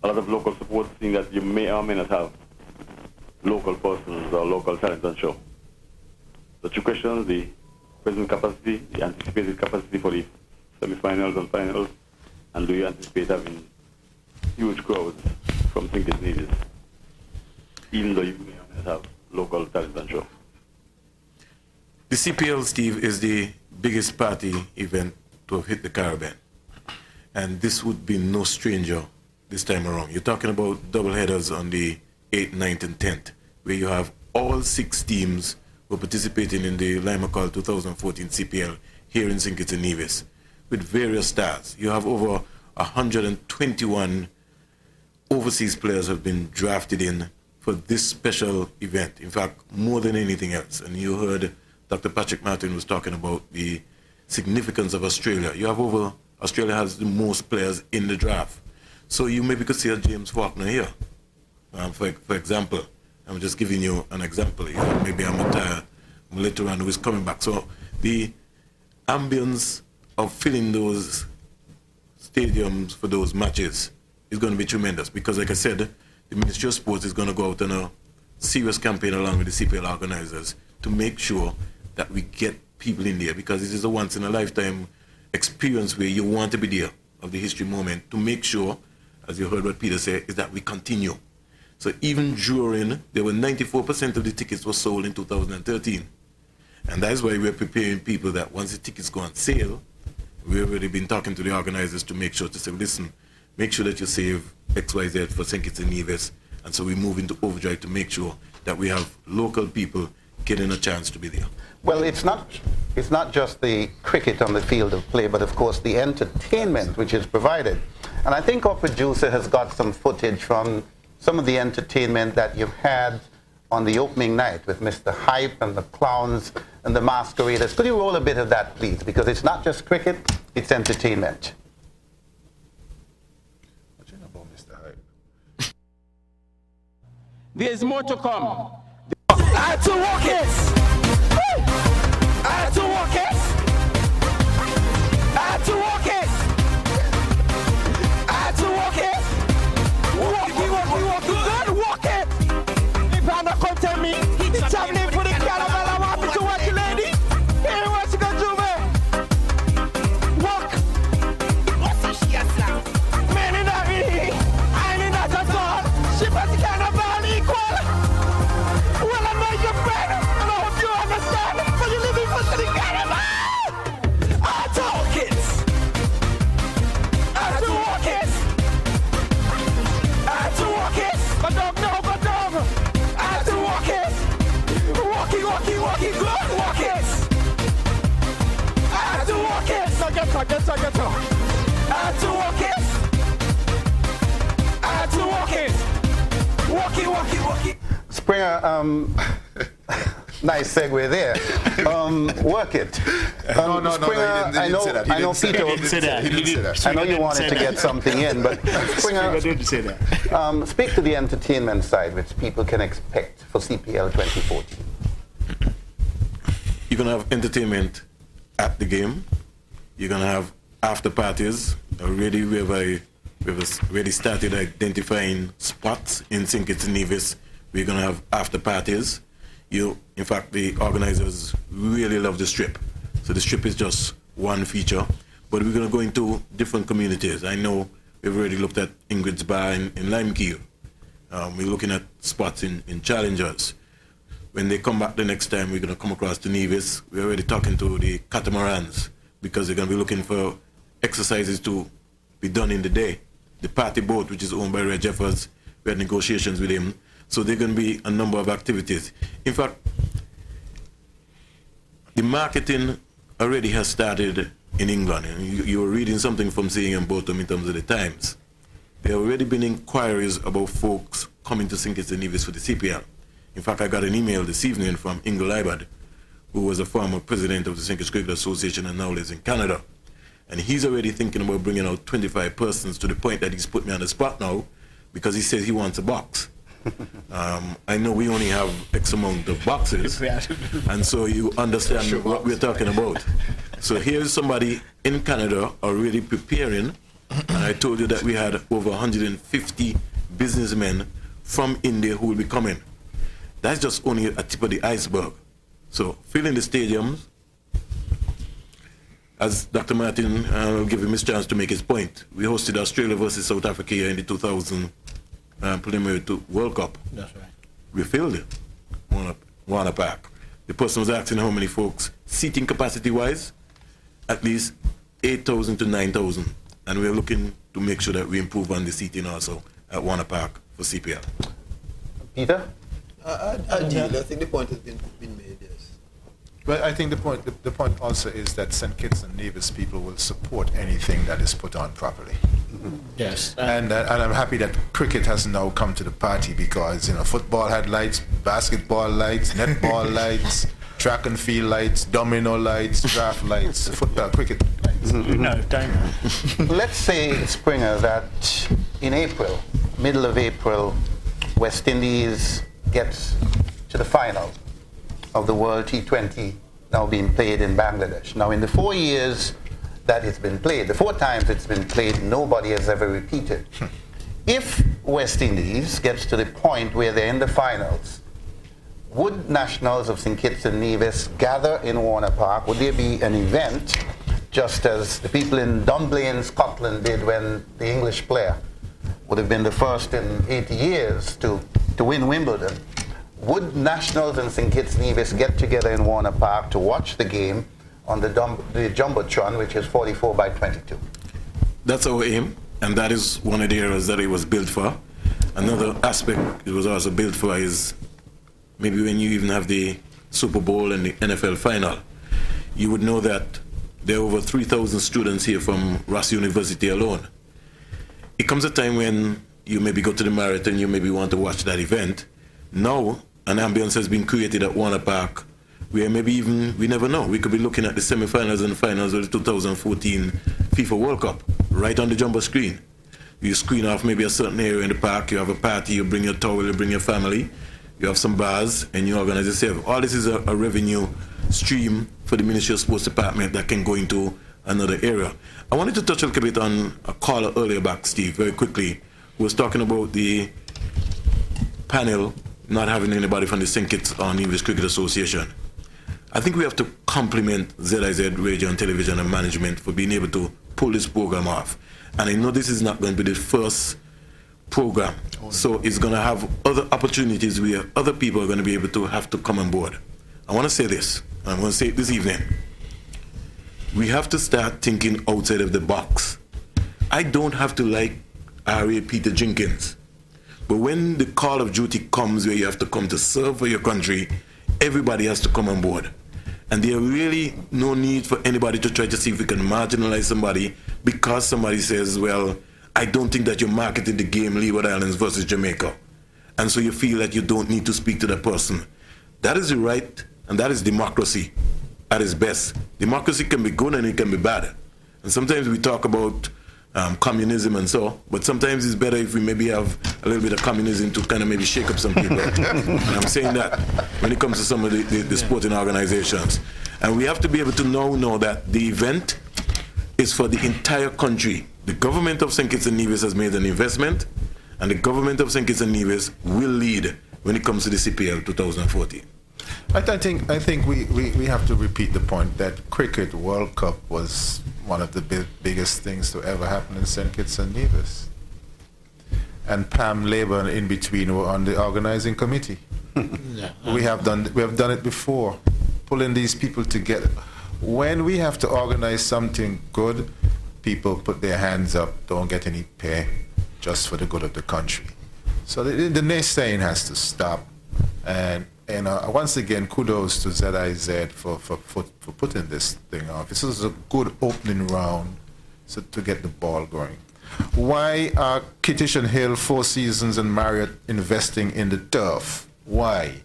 lot of local support, seeing that you may or may not have local persons or local talent on show? The 2 questions, the present capacity, the anticipated capacity for the semi-finals and finals, and do you anticipate having huge crowds from St. Kitts and Nevis, even though you may or may not have local talent on show? The CPL, Steve, is the biggest party event to have hit the Caribbean. And this would be no stranger this time around. You're talking about double headers on the 8th, 9th, and 10th, where you have all 6 teams who are participating in the Lima Call 2014 CPL here in St. Kitts and Nevis with various stars. You have over 121 overseas players have been drafted in for this special event. In fact, more than anything else. And you heard Dr. Patrick Martin was talking about the significance of Australia. Australia has the most players in the draft. So you maybe could see a James Faulkner here, for example. I'm just giving you an example. Maybe a Mattia Mletoran who is coming back. So the ambience of filling those stadiums for those matches is going to be tremendous because, like I said, the Ministry of Sports is going to go out on a serious campaign along with the CPL organizers to make sure that we get people in there, because this is a once-in-a-lifetime experience where you want to be there of the history moment, to make sure, as you heard what Peter said, is that we continue. So even during, there were 94% of the tickets were sold in 2013. And that's why we're preparing people that once the tickets go on sale, we've already been talking to the organizers to make sure to say, listen, make sure that you save XYZ for St. Kitts and Nevis. And so we move into overdrive to make sure that we have local people getting a chance to be there. Well, it's not just the cricket on the field of play, but of course the entertainment which is provided. And I think our producer has got some footage from some of the entertainment that you've had on the opening night with Mr. Hype and the clowns and the masqueraders. Could you roll a bit of that, please? Because it's not just cricket, it's entertainment. What you know about Mr. Hype? There's more to come. I had to walk it. I had to walk it. I had to walk it. I had to walk it. Walk it. Good, walk it. If I'm not come tell me, it's traveling for the carnival. I'm happy to watch you, lady. Hey, what you gonna do, man? Walk. What's the shit now? Man, in that really, I ain't in that at all. She was the carnival equal. Well, I know your friend, and I hope you understand. But you living for the carnival. I talk it. I do walk it. I do walk it. But dog, no, but dog. I do walk it. Walk it, good, walk it. I do walk it. So get up. I do walk it. I do walk it. Walk it. Springer, nice segue there. Work it. No, Springer, he didn't say that. I know Peter. He didn't say that. I know you wanted to get something in, but Springer didn't say that. Speak to the entertainment side, which people can expect for CPL 2014. You're going to have entertainment at the game. You're going to have after parties. Already we've already started identifying spots in St. Kitts and Nevis. We're going to have after parties. In fact, the organizers really love the strip. So the strip is just one feature. But we're going to go into different communities. I know we've already looked at Ingrid's Bar in Limekeel. We're looking at spots in Challengers. When they come back the next time, we're going to come across to Nevis. We're already talking to the catamarans because they're going to be looking for exercises to be done in the day. The party boat, which is owned by Red Jeffers, we had negotiations with him. So there are going to be a number of activities. In fact, the marketing already has started in England. And you were reading something from seeing in Bottom in terms of the Times. There have already been inquiries about folks coming to St. Kitts and Nevis for the CPL. In fact, I got an email this evening from Ingle Ibad, who was a former president of the St. Kitts Cricket Association and now lives in Canada. And he's already thinking about bringing out 25 persons, to the point that he's put me on the spot now because he says he wants a box. I know we only have X amount of boxes, and so you understand what we're talking about. So here's somebody in Canada already preparing, and I told you that we had over 150 businessmen from India who will be coming. That's just only a tip of the iceberg. So filling the stadiums, as Dr. Martin will give him his chance to make his point. We hosted Australia versus South Africa here in the 2000 preliminary to World Cup. That's right. We filled it, Warner Park. The person was asking how many folks, seating capacity-wise, at least 8,000 to 9,000. And we're looking to make sure that we improve on the seating also at Warner Park for CPL. Peter? I think the point has been made, yes. Well, I think the point also is that St. Kitts and Nevis people will support anything that is put on properly. Yes. And I'm happy that cricket has now come to the party because, you know, football had lights, basketball lights, netball lights, track and field lights, domino lights, draft lights, football, cricket lights. No, time. Let's say, Springer, that in April, middle of April, West Indies gets to the final of the World T20 now being played in Bangladesh. Now, in the 4 years that it's been played, the 4 times it's been played, nobody has ever repeated. If West Indies gets to the point where they're in the finals, would nationals of St. Kitts and Nevis gather in Warner Park? Would there be an event, just as the people in Dunblane, Scotland did when the English player would have been the first in 80 years to win Wimbledon? Would nationals in St. Kitts and Nevis get together in Warner Park to watch the game on the Jumbotron, which is 44 by 22? That's our aim, and that is one of the areas that it was built for. Another aspect it was also built for is maybe when you even have the Super Bowl and the NFL final, you would know that there are over 3,000 students here from Ross University alone. It comes a time when you maybe go to the marathon, you maybe want to watch that event. Now, an ambience has been created at Warner Park where maybe even, we never know, we could be looking at the semifinals and finals of the 2014 FIFA World Cup right on the jumbo screen. You screen off maybe a certain area in the park, you have a party, you bring your towel, you bring your family, you have some bars, and you organize yourself. All this is a revenue stream for the Ministry of Sports Department that can go into another area. I wanted to touch a little bit on a caller earlier back, Steve, very quickly, who was talking about the panel not having anybody from the St. Kitts or Nevis Cricket Association. I think we have to compliment ZIZ Radio and Television and management for being able to pull this program off. And I know this is not going to be the first program, so it's going to have other opportunities where other people are going to be able to have to come on board. I want to say this, and I'm going to say it this evening. We have to start thinking outside of the box. I don't have to like R.A. Peter Jenkins, but when the call of duty comes where you have to come to serve for your country, everybody has to come on board. And there really no need for anybody to try to see if we can marginalize somebody because somebody says, well, I don't think that you're marketing the game Leeward Islands versus Jamaica. And so you feel that you don't need to speak to that person. That is the right, and that is democracy at its best. Democracy can be good and it can be bad. And sometimes we talk about communism and so, but sometimes it's better if we maybe have a little bit of communism to kind of maybe shake up some people. And I'm saying that when it comes to some of the sporting organizations. And we have to be able to know that the event is for the entire country. The government of St. Kitts and Nevis has made an investment, and the government of St. Kitts and Nevis will lead when it comes to the CPL 2014. I think we have to repeat the point that Cricket World Cup was one of the biggest things to ever happen in St. Kitts and Nevis. And Pam Labour in between were on the organizing committee. Yeah. We have done it before, pulling these people together. When we have to organize something good, people put their hands up, don't get any pay, just for the good of the country. So the naysaying has to stop. And once again, kudos to ZIZ for putting this thing off. This is a good opening round to get the ball going. Why are Kittish and Hill, Four Seasons and Marriott investing in the turf? Why?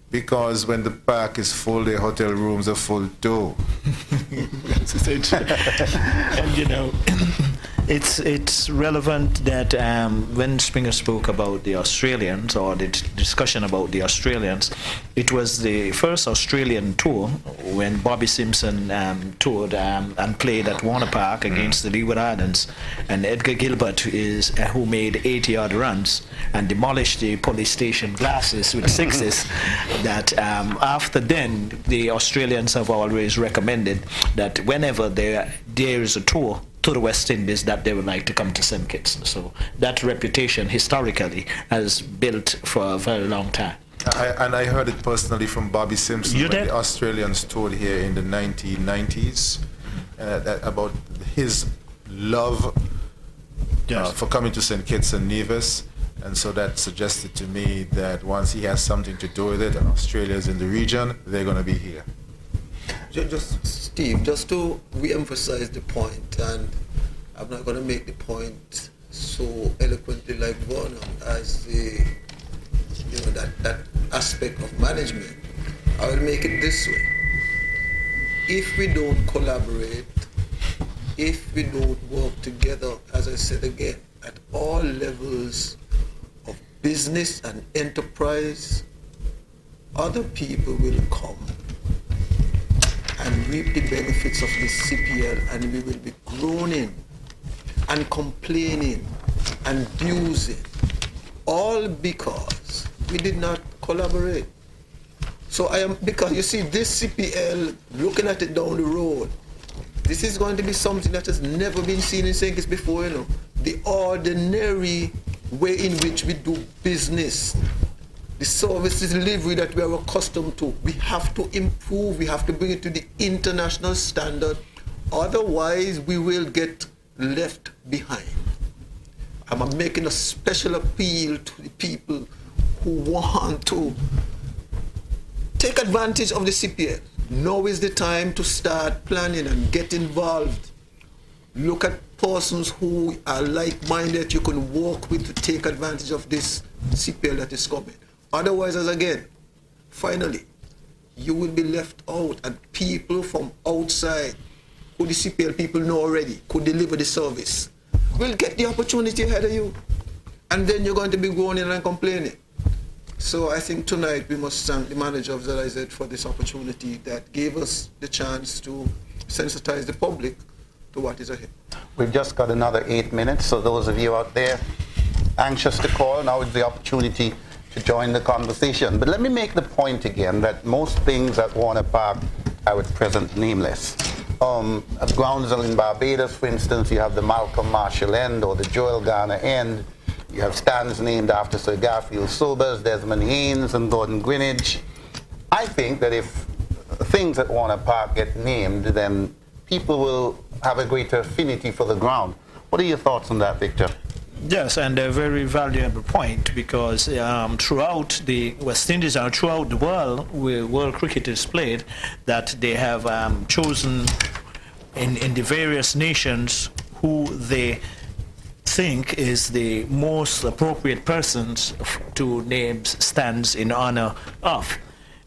Because when the park is full, the hotel rooms are full too. And you know, it's relevant that when Springer spoke about the Australians, or the discussion about the Australians, it was the first Australian tour when Bobby Simpson toured and played at Warner Park against the Leeward Islands, and Edgar Gilbert who made 80-yard runs and demolished the police station glasses with sixes. That after then, the Australians have always recommended that whenever there is a tour to the West Indies, that they would like to come to St. Kitts. So that reputation historically has built for a very long time. I heard it personally from Bobby Simpson when the Australians toured here in the 1990s about his love for coming to St. Kitts and Nevis. And so that suggested to me that once he has something to do with it, and Australia's in the region, they're going to be here. Just Steve, just to re-emphasize the point, and I'm not going to make the point so eloquently like Vernon as the, that aspect of management. I will make it this way. If we don't collaborate, if we don't work together, as I said again, at all levels of business and enterprise, other people will come and reap the benefits of the CPL, and we will be groaning and complaining and abusing, all because we did not collaborate. So because you see, this CPL, looking at it down the road, this is going to be something that has never been seen in St. Kitts before, The ordinary way in which we do business, the service delivery that we are accustomed to, we have to improve, we have to bring it to the international standard, otherwise we will get left behind. I'm making a special appeal to the people who want to take advantage of the CPL. Now is the time to start planning and get involved. Look at persons who are like-minded you can work with to take advantage of this CPL that is coming. Otherwise, as again, finally, you will be left out, and people from outside, who the CPL people know already, could deliver the service, will get the opportunity ahead of you. And then you're going to be going in and complaining. So I think tonight we must thank the manager of ZIZ for this opportunity that gave us the chance to sensitize the public to what is ahead. We've just got another 8 minutes, so those of you out there anxious to call, now is the opportunity to join the conversation. But let me make the point again that most things at Warner Park are at present nameless. At grounds in Barbados, for instance, you have the Malcolm Marshall End or the Joel Garner End. You have stands named after Sir Garfield Sobers, Desmond Haynes, and Gordon Greenidge. I think that if things at Warner Park get named, then people will have a greater affinity for the ground. What are your thoughts on that, Victor? Yes, and a very valuable point, because throughout the West Indies and throughout the world, where world cricket is played, that they have chosen in the various nations who they think is the most appropriate persons to name stands in honor of.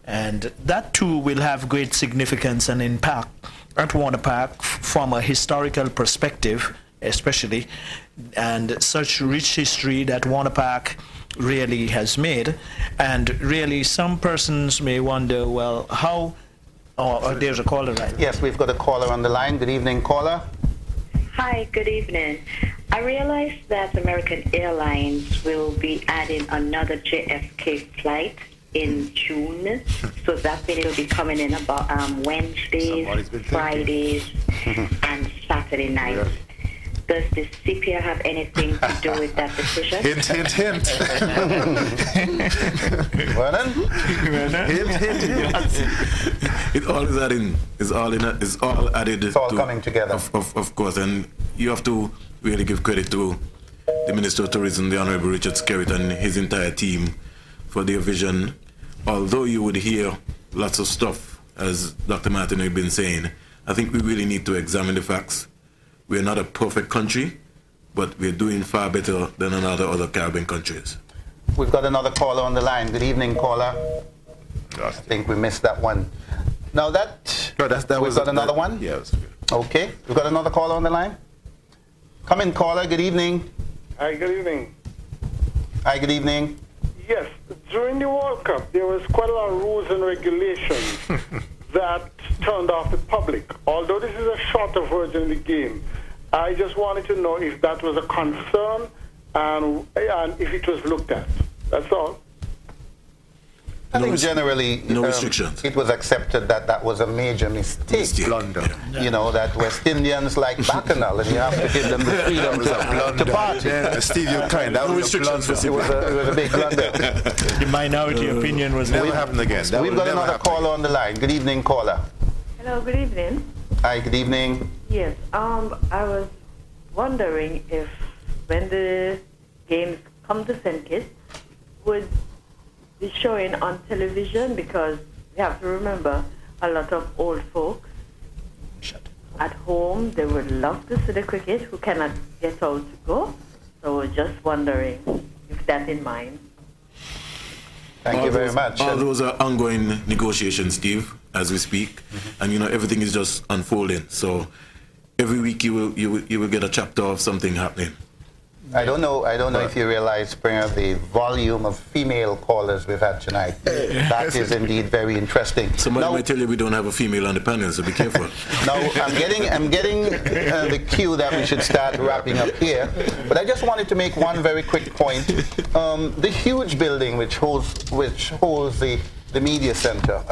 And that too will have great significance and impact at Warner Park from a historical perspective, especially, and such rich history that Warner Park really has made. And really some persons may wonder, well, how, there's a caller, right? Yes, we've got a caller on the line. Good evening, caller. Hi, good evening. I realized that American Airlines will be adding another JFK flight in June, so that means it'll be coming in about Wednesdays, Fridays, and Saturday nights. Does the CPL have anything to do with that decision? Hint, hint, hint. Vernon? Hint, hint, hint. It all is adding. It's all added. It's all coming together. Of course, and you have to really give credit to the Minister of Tourism, the Honorable Richard Skerritt, and his entire team for their vision. Although you would hear lots of stuff, as Dr. Martin had been saying, I think we really need to examine the facts. We're not a perfect country, but we're doing far better than other Caribbean countries. We've got another caller on the line. Good evening, caller. I think we missed that one. Now that, we've got another one? Yes. Okay, we've got another caller on the line. Come in, caller. Good evening. Hi, good evening. Hi, good evening. Yes, during the World Cup, there was quite a lot of rules and regulations that turned off the public. Although this is a shorter version of the game, I just wanted to know if that was a concern and if it was looked at. That's all. I think generally no restrictions. It was accepted that that was a major mistake. Blunder. Yeah. You know, that West Indians like Bacchanal, and you have to give them the freedom to party. Yeah, Steve, you're kind. That was a blunder. It was a big blunder. The minority opinion was never happen again. We've got another caller on the line. Good evening, caller. Hello, good evening. Hi, good evening. Yes, I was wondering if when the games come to St. Kitts, would be showing on television, because we have to remember a lot of old folks at home, they would love to see the cricket who cannot get out to go. So we're just wondering if that's in mind. Thank you very much. All those are ongoing negotiations, Steve, as we speak. And you know, everything is just unfolding. So every week you will get a chapter of something happening. I don't know if you realize, Springer, the volume of female callers we've had tonight. That is indeed very interesting. Somebody might tell you we don't have a female on the panel, so be careful. Now, I'm getting the cue that we should start wrapping up here. But I just wanted to make one very quick point. The huge building which holds the media center,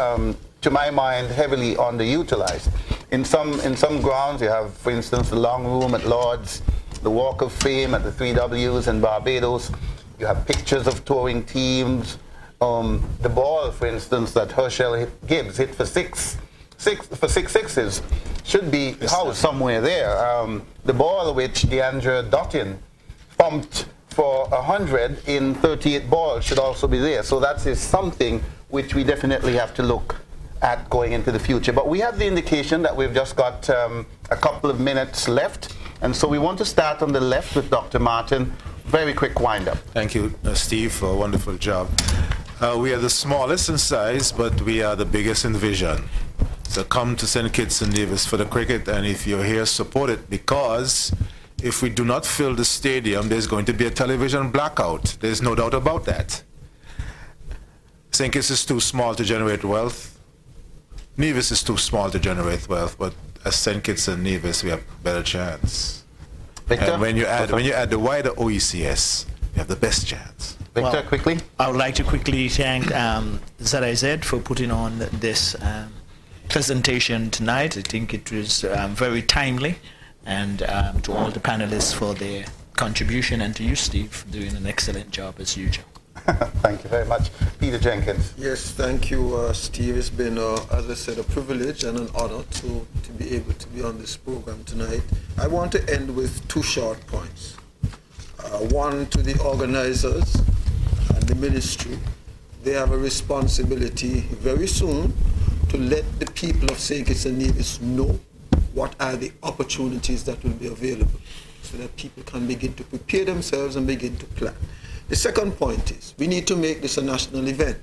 to my mind, heavily underutilized. In some grounds, you have, for instance, the long room at Lord's, the Walk of Fame at the 3Ws in Barbados. You have pictures of touring teams. The ball, for instance, that Herschel Gibbs hit for six sixes should be housed somewhere there. The ball which DeAndre Dottin pumped for 100 in 38 balls should also be there. So that is something which we definitely have to look at going into the future. But we have the indication that we've just got a couple of minutes left. And so we want to start on the left with Dr. Martin. Very quick wind-up. Thank you, Steve, for a wonderful job. We are the smallest in size, but we are the biggest in vision. So come to St. Kitts and Nevis for the cricket, and if you're here, support it, because if we do not fill the stadium, there's going to be a television blackout. There's no doubt about that. St. Kitts is too small to generate wealth. Nevis is too small to generate wealth, but as St. Kitts and Nevis, we have a better chance. Victor? And when you add the wider OECS, we have the best chance. Victor, quickly? I would like to quickly thank ZIZ for putting on this presentation tonight. I think it was very timely, and to all the panelists for their contribution, and to you, Steve, for doing an excellent job as usual. Thank you very much. Peter Jenkins. Yes, thank you, Steve. It's been, as I said, a privilege and an honor to be able to be on this program tonight. I want to end with two short points. One, to the organizers and the ministry. They have a responsibility very soon to let the people of St. Kitts and Nevis know what are the opportunities that will be available, so that people can begin to prepare themselves and begin to plan. The second point is, we need to make this a national event.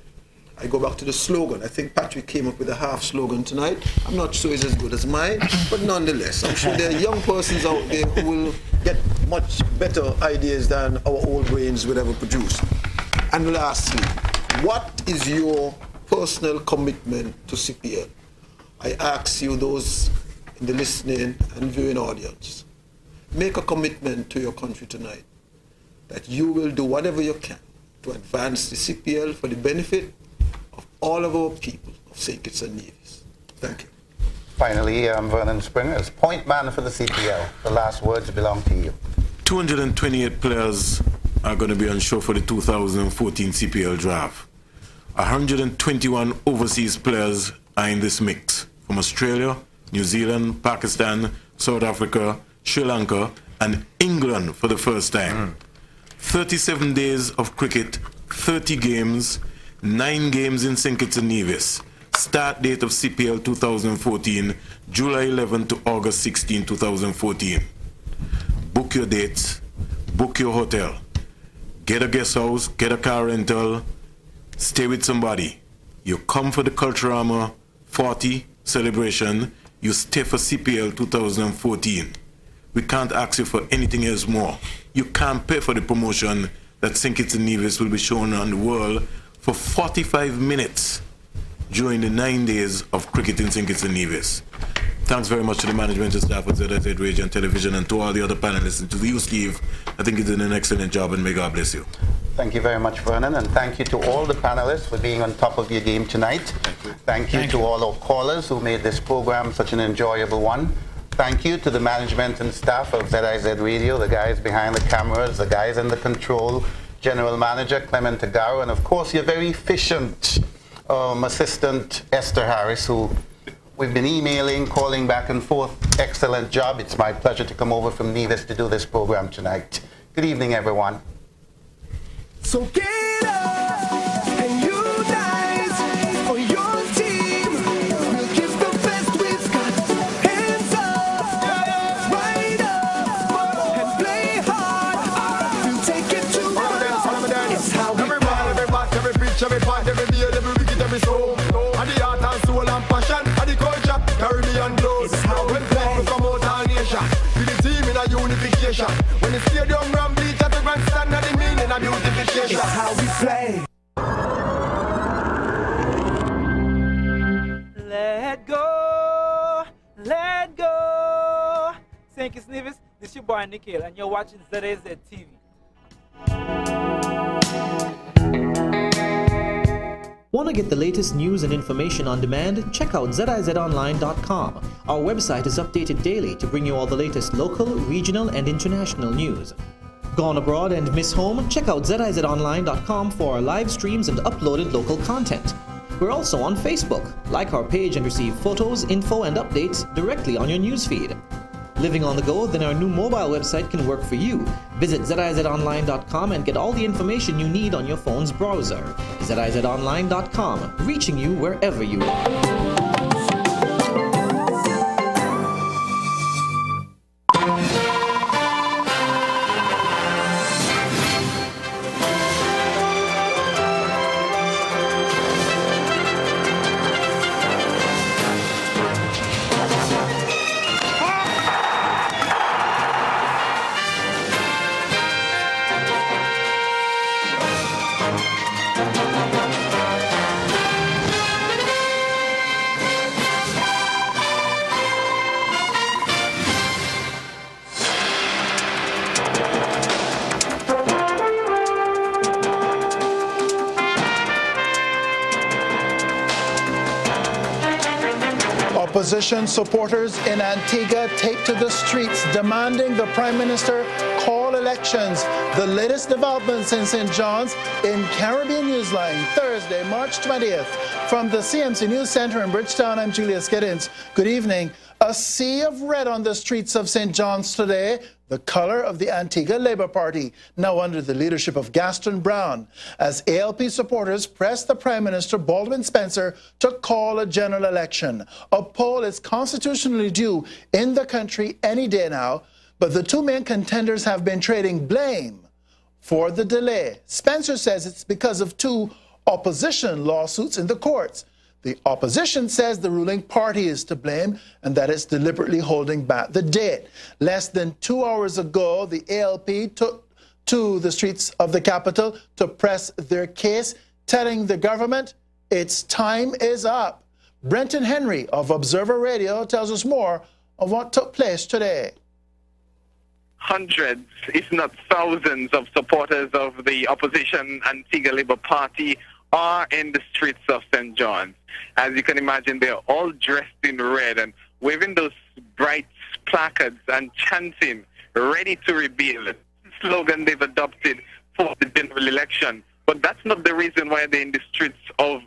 I go back to the slogan. I think Patrick came up with a half slogan tonight. I'm not sure it's as good as mine, but nonetheless, I'm sure there are young persons out there who will get much better ideas than our old brains would ever produce. And lastly, what is your personal commitment to CPL? I ask you, those in the listening and viewing audience, make a commitment to your country tonight, that you will do whatever you can to advance the CPL for the benefit of all of our people of St. Kitts and Nevis. Thank you. Finally, Vernon Springer, as point man for the CPL. The last words belong to you. 228 players are going to be on show for the 2014 CPL draft. 121 overseas players are in this mix, from Australia, New Zealand, Pakistan, South Africa, Sri Lanka, and England for the first time. 37 days of cricket, 30 games, 9 games in St. Kitts and Nevis. Start date of CPL 2014, July 11 to August 16, 2014. Book your dates, book your hotel, get a guest house, get a car rental, stay with somebody. You come for the Culturama 40 celebration, you stay for CPL 2014. We can't ask you for anything else more. You can't pay for the promotion that St. Kitts and Nevis will be shown on the world for 45 minutes during the 9 days of cricket in St. Kitts and Nevis. Thanks very much to the management and staff at ZIZ Radio and Television, and to all the other panelists, and to you, Steve. I think you did an excellent job, and may God bless you. Thank you very much, Vernon, and thank you to all the panelists for being on top of your game tonight. Thank you to all our callers who made this program such an enjoyable one. Thank you to the management and staff of ZIZ Radio, the guys behind the cameras, the guys in the control, General Manager Clement Tagaro, and of course your very efficient assistant Esther Harris, who we've been emailing, calling back and forth. Excellent job. It's my pleasure to come over from Nevis to do this program tonight. Good evening, everyone. So get up and unite for your team. We'll give the best we've got. Hands up, right up, and play hard. We'll take it to it's how we play. Every match, every pitch, every point, every day, every wicket, every soul. And the heart and soul and passion, and the culture, Caribbean blows. When people come out all nation, with the team in a unification. When the stadium run bleach at the grandstand, and the meaning of beautification. It's how we play. Let go, let go. Thank you, Snivis. This is your boy Nikhil, and you're watching ZAZ TV. Want to get the latest news and information on demand? Check out zizonline.com. Our website is updated daily to bring you all the latest local, regional, and international news. Gone abroad and miss home? Check out zizonline.com for our live streams and uploaded local content. We're also on Facebook. Like our page and receive photos, info, and updates directly on your newsfeed. Living on the go? Then our new mobile website can work for you. Visit zizonline.com and get all the information you need on your phone's browser. zizonline.com, reaching you wherever you are. Opposition supporters in Antigua take to the streets demanding the Prime Minister call elections. The latest developments in St. John's in Caribbean Newsline, Thursday, March 20th. From the CMC News Center in Bridgetown, I'm Julius Giddens. Good evening. A sea of red on the streets of St. John's today, the color of the Antigua Labour Party, now under the leadership of Gaston Brown, as ALP supporters press the Prime Minister, Baldwin Spencer, to call a general election. A poll is constitutionally due in the country any day now, but the two main contenders have been trading blame for the delay. Spencer says it's because of two opposition lawsuits in the courts. The opposition says the ruling party is to blame and that it's deliberately holding back the date. Less than 2 hours ago, the ALP took to the streets of the capital to press their case, telling the government its time is up. Brenton Henry of Observer Radio tells us more of what took place today. Hundreds, if not thousands, of supporters of the opposition Antigua Labour Party are in the streets of St. John's. As you can imagine, they're all dressed in red and waving those bright placards and chanting, ready to reveal the slogan they've adopted for the general election. But that's not the reason why they're in the streets of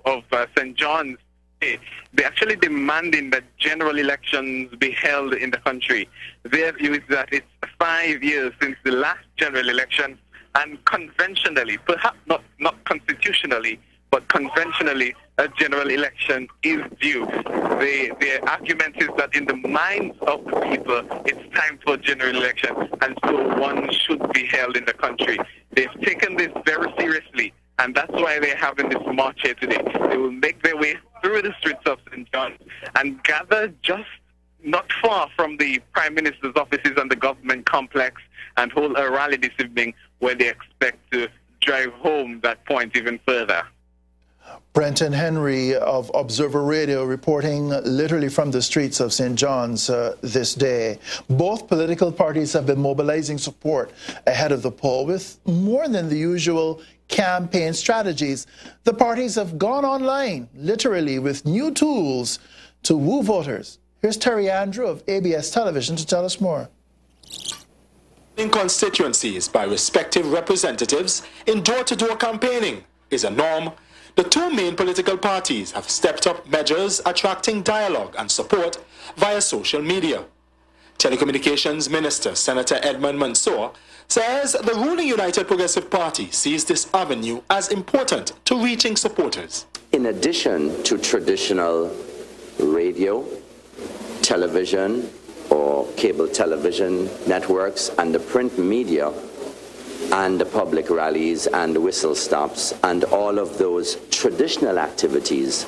St. John's. They're actually demanding that general elections be held in the country. Their view is that it's 5 years since the last general election, and conventionally, perhaps not constitutionally, but conventionally, a general election is due. The argument is that in the minds of the people, it's time for a general election, and so one should be held in the country. They've taken this very seriously, and that's why they're having this march here today. They will make their way through the streets of St. John's and gather just not far from the Prime Minister's offices and the government complex and hold a rally this evening where they expect to drive home that point even further. Brenton Henry of Observer Radio reporting literally from the streets of St. John's this day. Both political parties have been mobilizing support ahead of the poll with more than the usual campaign strategies. The parties have gone online, literally, with new tools to woo voters. Here's Terry Andrew of ABS Television to tell us more. In constituencies by respective representatives in door-to-door campaigning is a norm. The two main political parties have stepped up measures attracting dialogue and support via social media. Telecommunications Minister Senator Edmund Mansour says the ruling United Progressive Party sees this avenue as important to reaching supporters. In addition to traditional radio, television, or cable television networks, and the print media, and the public rallies and whistle stops, and all of those traditional activities,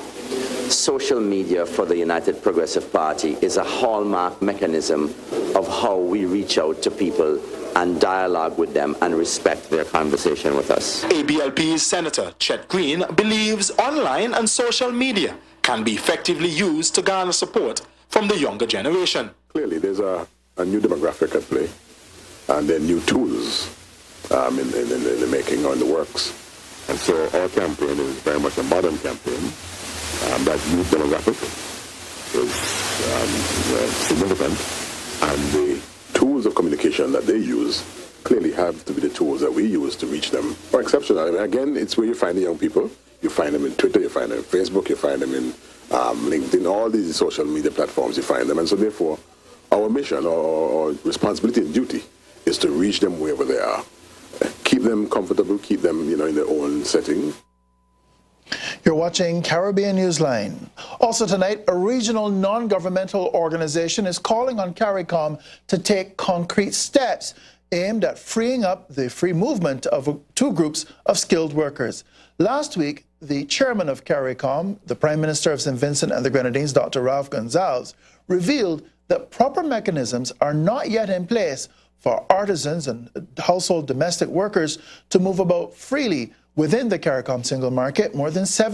social media for the United Progressive Party is a hallmark mechanism of how we reach out to people and dialogue with them and respect their conversation with us. ABLP's Senator Chet Green believes online and social media can be effectively used to garner support from the younger generation. Clearly, there's a new demographic at play, and there are new tools in the making or in the works. And so our campaign is very much a modern campaign. That youth demographic is significant, and the tools of communication that they use clearly have to be the tools that we use to reach them. Are exceptional. I mean, again, it's where you find the young people. You find them in Twitter, you find them in Facebook, you find them in LinkedIn, all these social media platforms, you find them. And so therefore, our mission or responsibility and duty is to reach them wherever they are. Keep them comfortable, keep them, in their own setting. You're watching Caribbean Newsline. Also tonight, a regional non-governmental organization is calling on CARICOM to take concrete steps aimed at freeing up the free movement of two groups of skilled workers. Last week, the chairman of CARICOM, the Prime Minister of St. Vincent and the Grenadines, Dr. Ralph Gonzalez, revealed that proper mechanisms are not yet in place for artisans and household domestic workers to move about freely within the CARICOM single market. More than 7